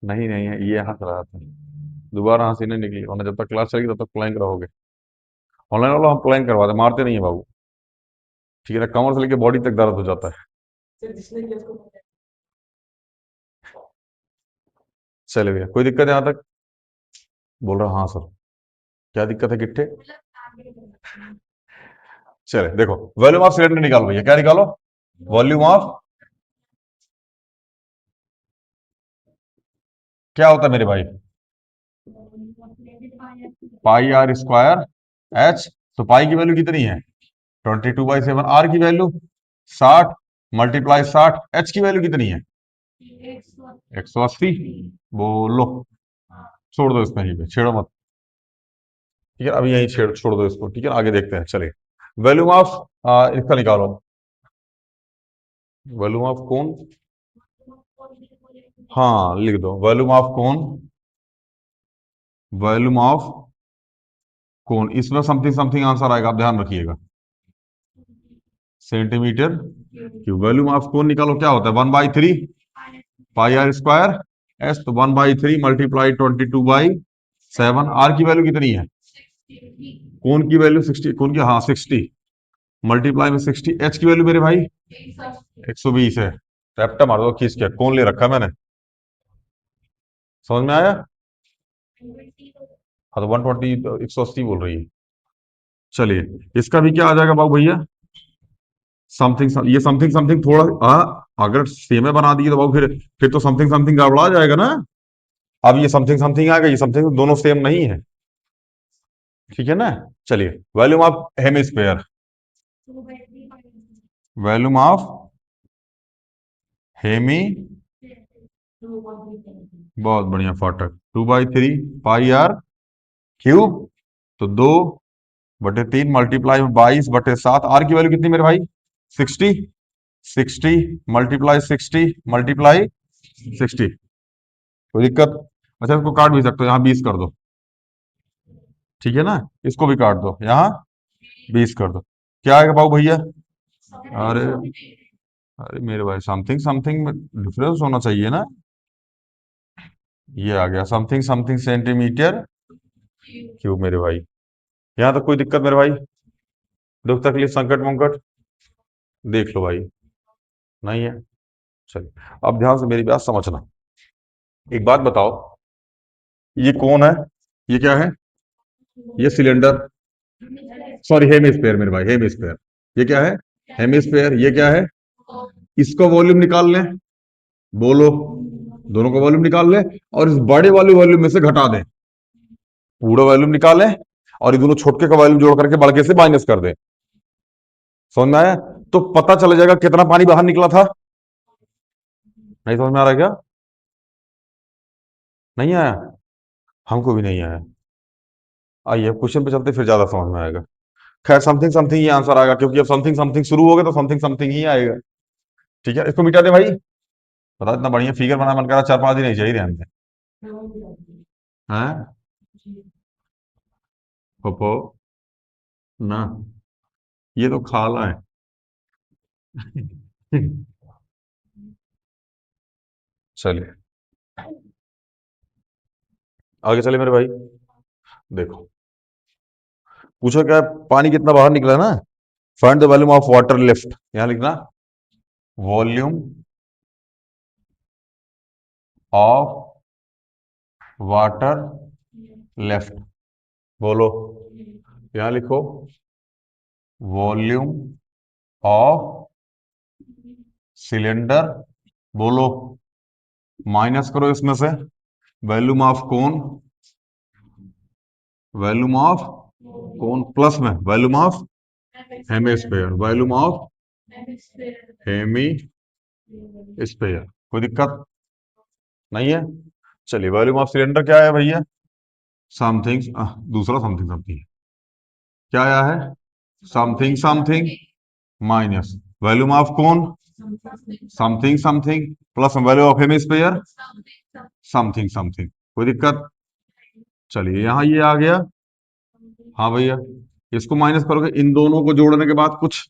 नहीं नहीं है, ये हंस रहा था। दोबारा हंसी नहीं निकली, वरना जब तक क्लास चलेगी तब तक प्लैंक रहोगे। ऑनलाइन वाला हम प्लैंक करवाते, मारते नहीं है बाबू। ठीक है ना, कमर से लेके बॉडी तक दर्द हो जाता है। चले भैया, कोई दिक्कत है यहाँ तक? बोल रहा हाँ सर। क्या दिक्कत है किट्ठे? चले देखो, वॉल्यूम ऑफ सिलेंडर निकालो भैया। क्या निकालो? वॉल्यूम ऑफ, क्या होता है मेरे भाई? पाई आर स्क्वायर एच। तो पाई की वैल्यू कितनी है? 22/7। आर की वैल्यू 60 मल्टीप्लाई 60। एच की वैल्यू कितनी है? 180। बोलो। छोड़ दो इसको, यहीं पे छेड़ो मत। ठीक है, अभी यहीं छोड़ दो इसको। ठीक है, आगे देखते हैं, चलिए। वॉल्यूम ऑफ, इसका निकालो। वॉल्यूम ऑफ कौन? हाँ लिख दो, वॉल्यूम ऑफ कौन, वॉल्यूम ऑफ कौन। इसमें समथिंग समथिंग आंसर आएगा, आप ध्यान रखिएगा। Centimetre cube. वॉल्यूम ऑफ कौन निकालो, क्या होता है? 1/3 पाई आर स्क्वायर एस। तो 1/3 मल्टीप्लाई 22/7। आर की वैल्यू कितनी है? कौन की वैल्यू 60, कौन की, हाँ 60 मल्टीप्लाई में 60। एच की वैल्यू मेरे भाई 120 है। टैपटा मार दो खींच के, कौन ले रखा है मैंने? समझ में आया? हाँ तो 120, 180 बोल रही है। चलिए, इसका भी क्या आ जाएगा बाबू भैया? समथिंग, ये समथिंग समथिंग थोड़ा, अगर सेम है बना दिए तो बाबू फिर तो समथिंग समथिंग गड़बड़ा जाएगा ना। अब ये समथिंग समथिंग आ गई, ये समथिंग दोनों सेम नहीं है। ठीक है ना। चलिए, volume of hemisphere, volume of hemi, बहुत बढ़िया फाटक, 2/3 पाई आर क्यूब। तो 2/3 मल्टीप्लाई में 22/7। आर की वैल्यू कितनी मेरे भाई? 60। 60 मल्टीप्लाई 60 मल्टीप्लाई 60। कोई दिक्कत? अच्छा इसको काट भी सकते हो, यहाँ 20 कर दो। ठीक है ना। इसको भी काट दो, यहाँ 20 कर दो। क्या आएगा बाबू भैया? अरे, अरे मेरे भाई, समथिंग समथिंग में डिफरेंस होना चाहिए ना। ये आ गया समथिंग समथिंग सेंटीमीटर क्यूब मेरे भाई। यहाँ तक कोई दिक्कत मेरे भाई? दुख तकलीफ संकट वंकट देख लो भाई। नहीं है। चलिए, अब ध्यान से मेरी बात समझना। एक बात बताओ, ये कौन है? ये क्या है? ये सिलेंडर, सॉरी हेमिस्फेयर मेरे भाई, हेमिस्फेयर। ये क्या है? हेमिस्फेयर। ये क्या है? इसका वॉल्यूम निकाल लें। बोलो। दोनों का वॉल्यूम निकाल लें और इस बड़े वाले वॉल्यूम में से घटा दें। पूरा वॉल्यूम निकालें और ये दोनों छोटके का वॉल्यूम जोड़ करके बड़के से माइनस कर दें। समझ में आया? तो पता चल जाएगा कितना पानी बाहर निकला था। नहीं समझ में आ रहा है क्या? नहीं आया? हमको भी नहीं आया। आइए क्वेश्चन पे चलते, फिर ज्यादा समझ में आएगा। खैर समथिंग समथिंग ये आंसर आएगा, क्योंकि अब समथिंग समथिंग शुरू हो गया तो समथिंग समथिंग ही आएगा। ठीक है, इसको मिटा दे भाई। बता, इतना बढ़िया फिगर बना, मन करा 4-5 दिन ही चाहिए हमने। हैं? पप्पो ना, ये तो खाला है। चलिए आगे चले मेरे भाई। देखो, पूछो क्या है, पानी कितना बाहर निकला ना। Find the volume of water lift, यहां लिखना वॉल्यूम ऑफ वाटर लेफ्ट। बोलो, यहां लिखो वॉल्यूम ऑफ सिलेंडर। बोलो, माइनस करो इसमें से वॉल्यूम ऑफ कौन, वॉल्यूम ऑफ कौन, प्लस में volume of hemisphere, volume of hemisphere. कोई दिक्कत नहीं है? चलिए, वॉल्यूम ऑफ सिलेंडर क्या है भैया? समथिंग, दूसरा समथिंग समथिंग क्या आया है? Something something minus volume of कौन, something something, plus value of hemisphere something something. कोई दिक्कत? चलिए यहां ये आ गया। हाँ भैया, इसको माइनस करोगे, इन दोनों को जोड़ने के बाद कुछ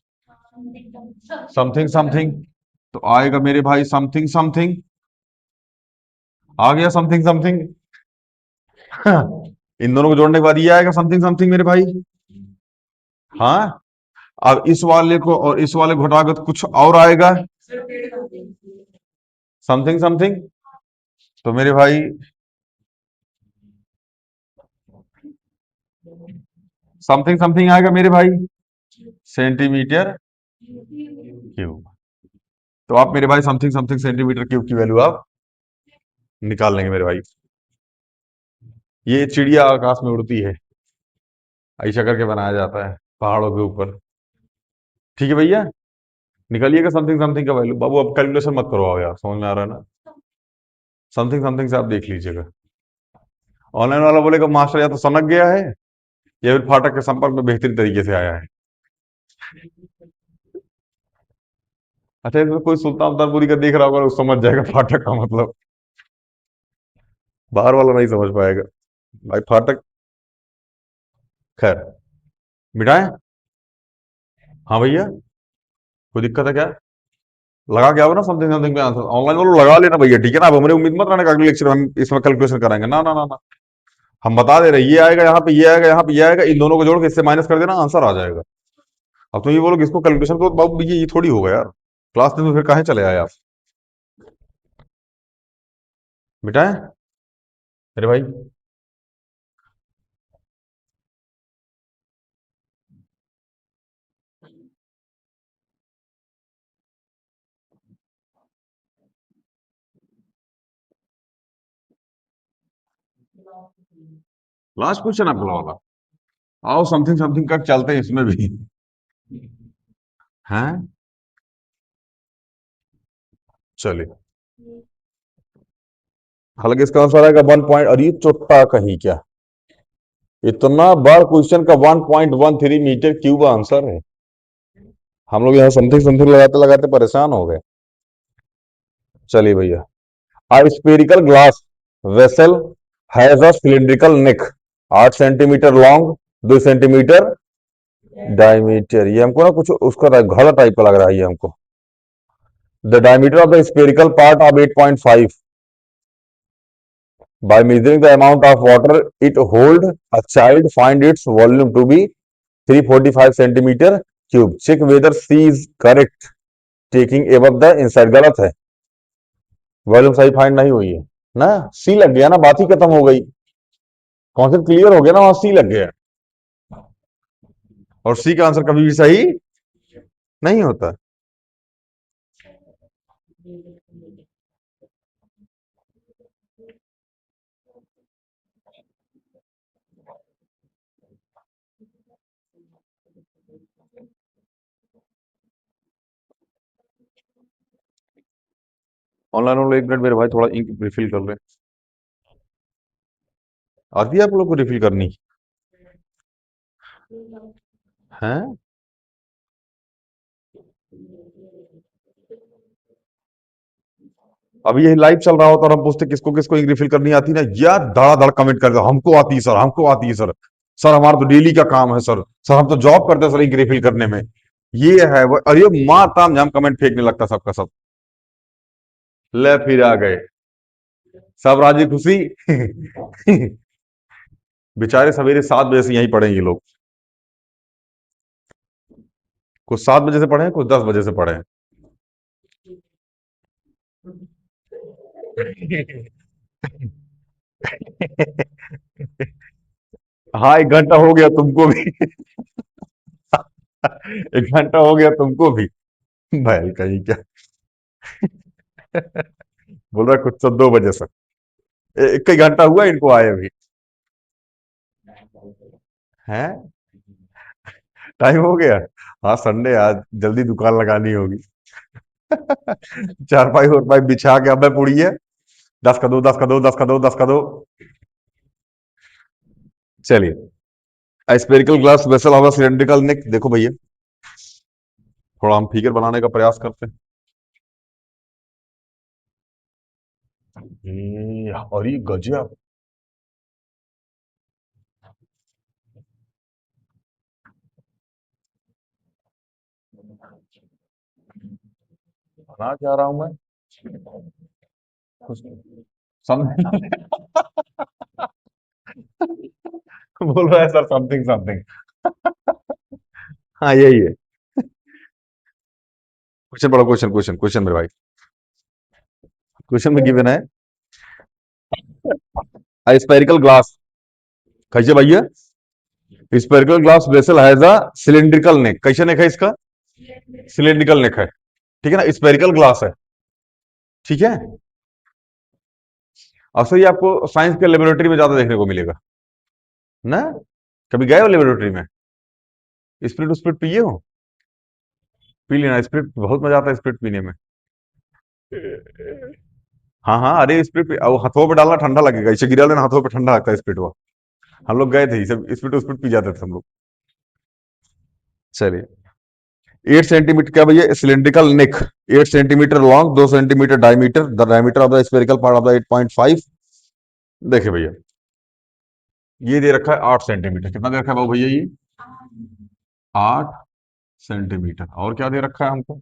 समथिंग समथिंग, तो आएगा मेरे भाई समथिंग समथिंग। आ गया समथिंग समथिंग। इन दोनों को जोड़ने के बाद ये आएगा समथिंग समथिंग मेरे भाई। हाँ, अब इस वाले को और इस वाले को घटाओगे तो कुछ और आएगा समथिंग समथिंग। तो मेरे भाई समथिंग समथिंग आएगा मेरे भाई सेंटीमीटर क्यूब। तो आप मेरे भाई समथिंग समथिंग सेंटीमीटर क्यूब की वैल्यू आप निकाल लेंगे मेरे भाई। ये चिड़िया आकाश में उड़ती है, ऐसा करके बनाया जाता है पहाड़ों के ऊपर। ठीक है भैया, निकालिएगा समथिंग समथिंग का वैल्यू। बाबू अब कैलकुलेशन मत करो, आओ यार, समझ में आ रहा है ना? समथिंग समथिंग से आप देख लीजिएगा। ऑनलाइन वाला बोलेगा मास्टर या तो सनक गया है, या फिर फाटक के संपर्क में बेहतरीन तरीके से आया है। अच्छा, इसमें कोई सुल्तानपुरी का देख रहा होगा, वो समझ जाएगा फाटक का मतलब। बाहर वाला नहीं समझ पाएगा भाई फाटक। खैर, मिटाएं। हाँ भैया, कोई दिक्कत है क्या? लगा के आओ ना समथिंग समथिंग पे आंसर, ऑनलाइन वालों लगा लेना भैया, ठीक है ना? अब हमारे उम्मीद मत रहना कि अगले लेक्चर में हम इसमें कैलकुलेशन कराएंगे, ना ना ना ना। हम बता दे रहे हैं, ये आएगा यहाँ पे, ये आएगा यहाँ पे, ये आएगा, इन दोनों को जोड़ के इससे माइनस कर देना, आंसर आ जाएगा। अब तुम ये बोलो कि इसको कैलकुलेशन करो, तो बाबू ये थोड़ी होगा यार। क्लास में तो फिर कहाँ चले आए आप? मिटाएं मेरे भाई। लास्ट क्वेश्चन आपका वाला। आओ समथिंग समथिंग का चलते हैं इसमें भी। हैं? चलिए, हालांकि इसका आंसर आएगा 1 पॉइंट, अरे चुट्टा कहीं क्या, इतना बड़ा क्वेश्चन का 1.13 मीटर क्यूब आंसर है। हम लोग यहाँ समथिंग समथिंग लगाते लगाते परेशान हो गए। चलिए भैया, a spherical glass vessel has a cylindrical neck, 8 centimetre long, 2 centimetre diameter. ये हमको ना कुछ उसका घड़ा टाइप का लग रहा है ये हमको। The diameter of the spherical part of 8.5, by measuring the amount of water it hold, a child find its volume to be 345 centimeter cube. Check whether C is correct. Taking above the inside गलत है, volume सही find नहीं हुई है ना। सी लग गया ना, बात ही खत्म हो गई। कॉन्सेप्ट क्लियर हो गया ना, वहां सी लग गया। और सी का आंसर कभी भी सही नहीं होता। ऑनलाइन हो लो, 1 मिनट मेरे भाई, थोड़ा इंक रिफिल कर ले। आती है आप लोग को रिफिल करनी? है? अभी यही लाइव चल रहा होता और हम पूछते किसको किसको इंक रिफिल करनी आती ना, या धड़ाधड़ कमेंट कर दो, हमको आती है सर, हमको आती है सर, सर हमारा तो डेली का काम है सर, सर हम तो जॉब करते हैं सर इंक रिफिल करने में। ये है वो, अरे माँ ताम झाम कमेंट फेंकने लगता सबका सब। ले फिर आ गए, सब राजी खुशी। बेचारे सवेरे 7 बजे से यहीं पढ़े हैं ये लोग। कुछ 7 बजे से पढ़े हैं, कुछ 10 बजे से पढ़े हैं। हाँ, 1 घंटा हो गया तुमको भी। 1 घंटा हो गया तुमको भी। बैल कहीं क्या। बोल रहा है कुछ तो 2 बजे से। एक ही घंटा हुआ इनको आए अभी। है? टाइम हो गया। हाँ, संडे आज जल्दी दुकान लगानी होगी। चारपाई और पाई बिछा के अब मैं पुड़ी है। 10 का 2, 10 का 2, 10 का 2, 10 का 2। चलिए, स्पेरिकल ग्लास वेसल होगा, सिलेंड्रिकल नेक। देखो भैया, थोड़ा हम फिगर बनाने का प्रयास करते हैं। और ये गजब। बना क्या रहा हूं मैं? कुछ समझ। बोल रहा है सर समथिंग समथिंग। हाँ, यही है। क्वेश्चन पढ़ो, क्वेश्चन क्वेश्चन क्वेश्चन मेरे भाई। क्वेश्चन में गिवन है, स्पेरिकल ग्लास, कैसे भैया? Spherical glass vessel has a cylindrical neck. कैसे नेक है इसका? सिलिंड्रिकल नेक है। ठीक है ना, स्पेरिकल ग्लास है। ठीक है। अक्सर ये आपको साइंस के लेबोरेटरी में ज्यादा देखने को मिलेगा ना। कभी गए हो लेबोरेटरी में? स्प्रिट स्प्रिट पिए हो? पी लेना स्प्रिट, बहुत मजा आता है स्प्रिट पीने में। हाँ हाँ, अरे स्प्रिट वो हाथों पे डालना ठंडा लगेगा, इसे गिरा लेना हाथों पे, ठंडा लगता है स्प्रिट वो। हम लोग गए थे, सब स्प्रिट स्प्रिट पी जाते थे हम लोग। चलिए, 8 सेंटीमीटर क्या भैया? Cylindrical neck, 8 centimetre long, 2 centimetre diameter, the diameter of the spherical part of the 8.5। देखिए भैया, ये दे रखा है 8 सेंटीमीटर। कितना दे रखा है बाबू भैया ये? 8 सेंटीमीटर। और क्या दे रखा है हमको?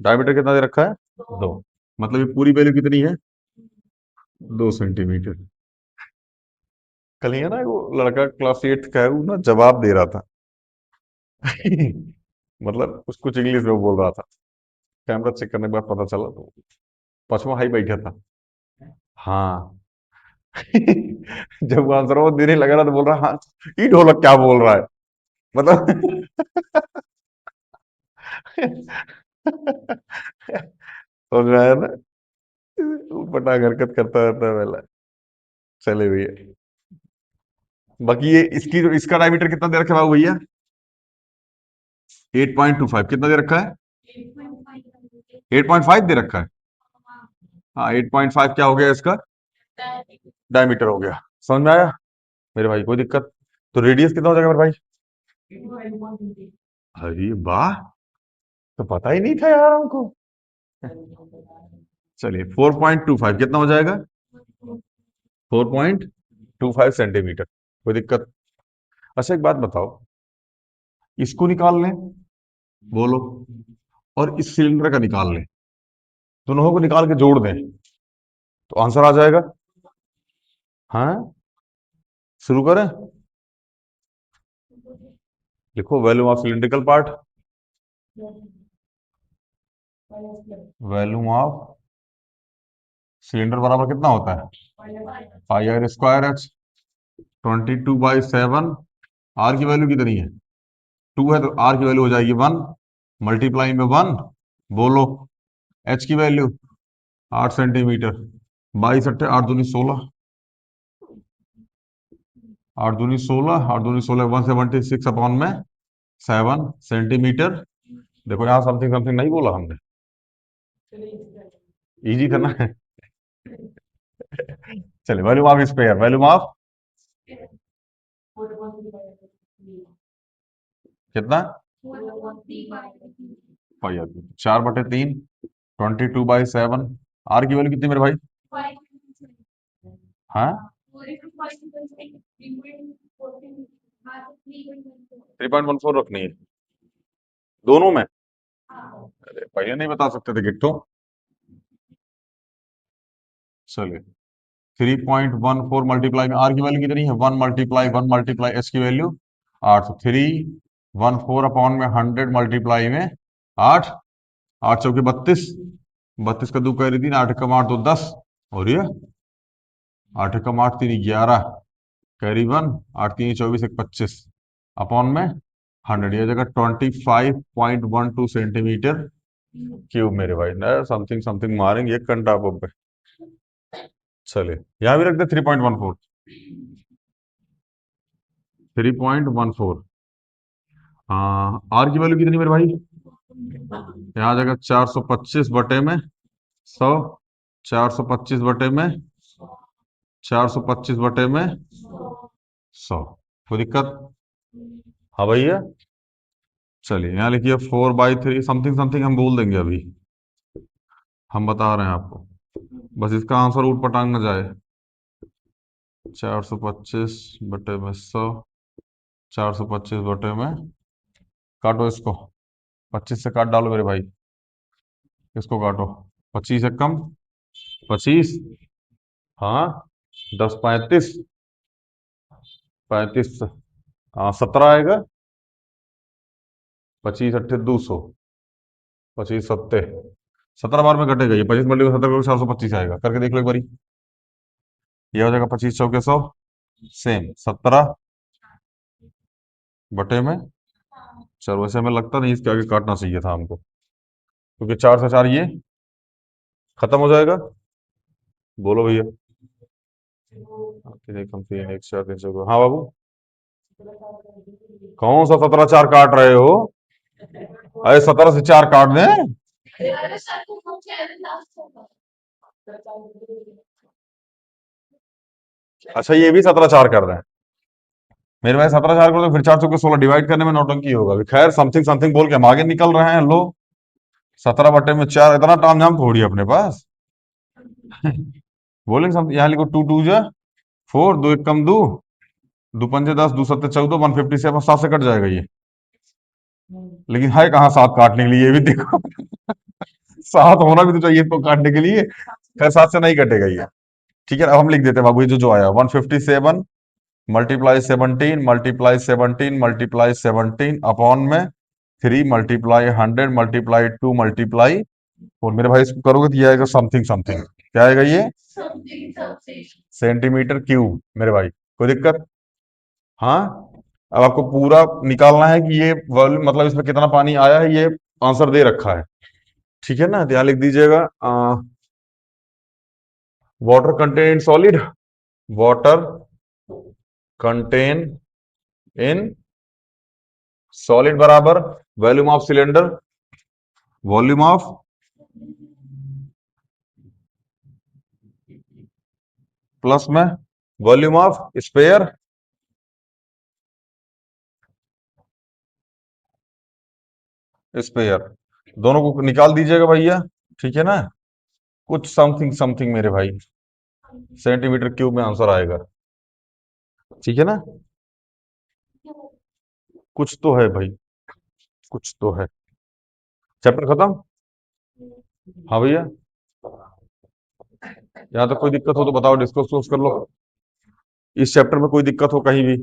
डायमीटर कितना दे रखा है? 2। मतलब ये पूरी वैल्यू कितनी है? 2 सेंटीमीटर। कल ही है ना वो लड़का क्लास 8 का है, वो ना जवाब दे रहा था। मतलब कुछ कुछ इंग्लिश में वो बोल रहा था। कैमरा चेक करने के बाद पता चला तो पचवा हाई बैठा था। हाँ। जब वो आंसर वो देने लगा ना तो बोल रहा हाँ, ई ढोलक क्या बोल रहा है, मतलब। समझ में आया ना? पटाख हरकत करता रहता है पहले। चले भैया, बाकी ये इसकी इसका डायमीटर कितना दे रखा है बाबू भैया? 8.25। कितना दे रखा है? 8.5 दे रखा है। हाँ, 8.5 क्या हो गया इसका? डायमीटर हो गया। समझ में आया मेरे भाई? कोई दिक्कत? तो रेडियस कितना हो जाएगा मेरे भाई? अरे वाह, तो पता ही नहीं था यार हमको। चलिए, 4.25 कितना हो जाएगा? 4.25 सेंटीमीटर। कोई दिक्कत? अच्छा, एक बात बताओ, इसको निकाल लें, बोलो, और इस सिलेंडर का निकाल लें, दोनों को निकाल के जोड़ दें, तो आंसर आ जाएगा। हाँ, शुरू करें? लिखो, volume of cylindrical part, volume of cylinder बराबर कितना होता है? πr²h। 22/7। आर की वैल्यू कितनी है? 2 है तो आर की वैल्यू हो जाएगी 1, मल्टीप्लाई में 1। बोलो, एच की वैल्यू 8 सेंटीमीटर। 22 8 दूनी 16, 8 दूनी 16, 8 दूनी 16, 176 में 7 सेंटीमीटर। देखो यहाँ समथिंग समथिंग नहीं बोला हमने। इजी था ना। चलिए, volume of sphere, volume of कितना? 4/3, 22/7। आर की वैल्यू कितनी मेरे भाई? हाँ, 3.14 रखनी है दोनों में। अरे पहले नहीं बता सकते थे गिट्टो। चलिए, 3.14 मल्टीप्लाई में आर की वैल्यू कितनी है? 1 × 1 एस की वैल्यू 8। 314 अपॉन में 100 मल्टीप्लाई में 8। 8 × 4 = 32। 32 का 2 कैरी 3, 8 × 8 तो 10। और ये 8 × 8 3 11 कैरी 1, 8 3 24 1 25 अपॉन में 100। ये जगह 25.12 सेंटीमीटर क्यूब मेरे भाई ना। समथिंग समथिंग मारेंगे 1 घंटा आप पे। चलिए, यहाँ भी रख दे 3.14। 3.14। हाँ, आर की वैल्यू कितनी मेरे भाई? यहाँ आ जाएगा 425/100। 425/100। कोई दिक्कत? हाँ भैया। चलिए, यहाँ लिखिए 4/3 समथिंग समथिंग हम बोल देंगे अभी। हम बता रहे हैं आपको, बस इसका आंसर ऊट पटांग ना जाए। 425/100। 425 काटो इसको। 25 से काट डालो मेरे भाई। इसको काटो। 25 से कम। 25। हाँ, 10 35। 35। हाँ, 17 आएगा। 25 × 8 = 200। 25 × 7 17 बार में कटेगा ये। 25 × 17 425 आएगा। करके देख लो एक बारी। ये हो जाएगा 25 × 4 = 100। सेम 17/में। चलो, वैसे हमें लगता नहीं इसके आगे काटना चाहिए था हमको, क्योंकि 4 से 4 ये खत्म हो जाएगा। बोलो भैया। तीन एक कम, 3 1 4 3 4। हाँ बाबू, कौन सा 17 4 काट रहे हो? अरे 17 से 4 काट दें। अच्छा, ये भी 17 4 कर रहे हैं मेरे भाई। 17 4 कर दो, फिर 4 × 16 डिवाइड करने में नौटंकी होगा। अभी खैर, समथिंग समथिंग बोल के हम आगे निकल रहे हैं। लो, 17/4 इतना तामझाम थोड़ी है अपने पास। बोलेंगे समथिंग। यहाँ लिखो 2 2 = 4, 2 1 कम 2, 2 5 = 10, 2 7 = 14, 157 7 से कट जाएगा ये। लेकिन है कहाँ 7 काटने के लिए, ये भी देखो। 7 होना भी तो चाहिए इसको काटने के लिए। खैर, 7 से नहीं कटेगा ये। ठीक है, अब हम लिख देते हैं बाबू, ये जो जो आया 157 मल्टीप्लाई 17 मल्टीप्लाई 17 मल्टीप्लाई 17 अपॉन में 3 × 2 मल्टीप्लाई 2 मल्टीप्लाई 4। मेरे भाई, इसको करोगे तो ये आएगा समथिंग समथिंग। क्या आएगा ये? सेंटीमीटर क्यूब मेरे भाई। कोई दिक्कत? हाँ। अब आपको पूरा निकालना है कि ये वॉल्यूम, मतलब इसमें कितना पानी आया है, ये आंसर दे रखा है। ठीक है ना? तो यहाँ लिख दीजिएगा water content solid. Water content in solid बराबर volume of cylinder. Volume of plus में वॉल्यूम ऑफ स्पेयर। स्पेयर दोनों को निकाल दीजिएगा भैया। ठीक है ना? कुछ समथिंग समथिंग मेरे भाई सेंटीमीटर क्यूब में आंसर आएगा। ठीक है ना? कुछ तो है भाई, कुछ तो है। चैप्टर खत्म? हाँ भैया। यहाँ तक कोई दिक्कत हो तो बताओ, डिस्कस कर लो। इस चैप्टर में कोई दिक्कत हो कहीं भी,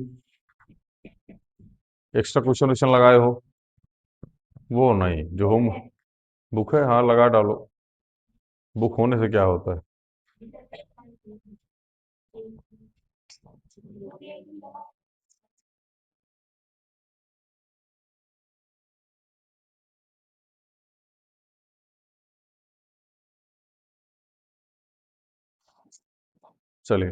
एक्स्ट्रा क्वेश्चन क्वेश्चन लगाए हो? वो नहीं, जो होम बुक है, हाँ लगा डालो। बुक होने से क्या होता है? चलिए।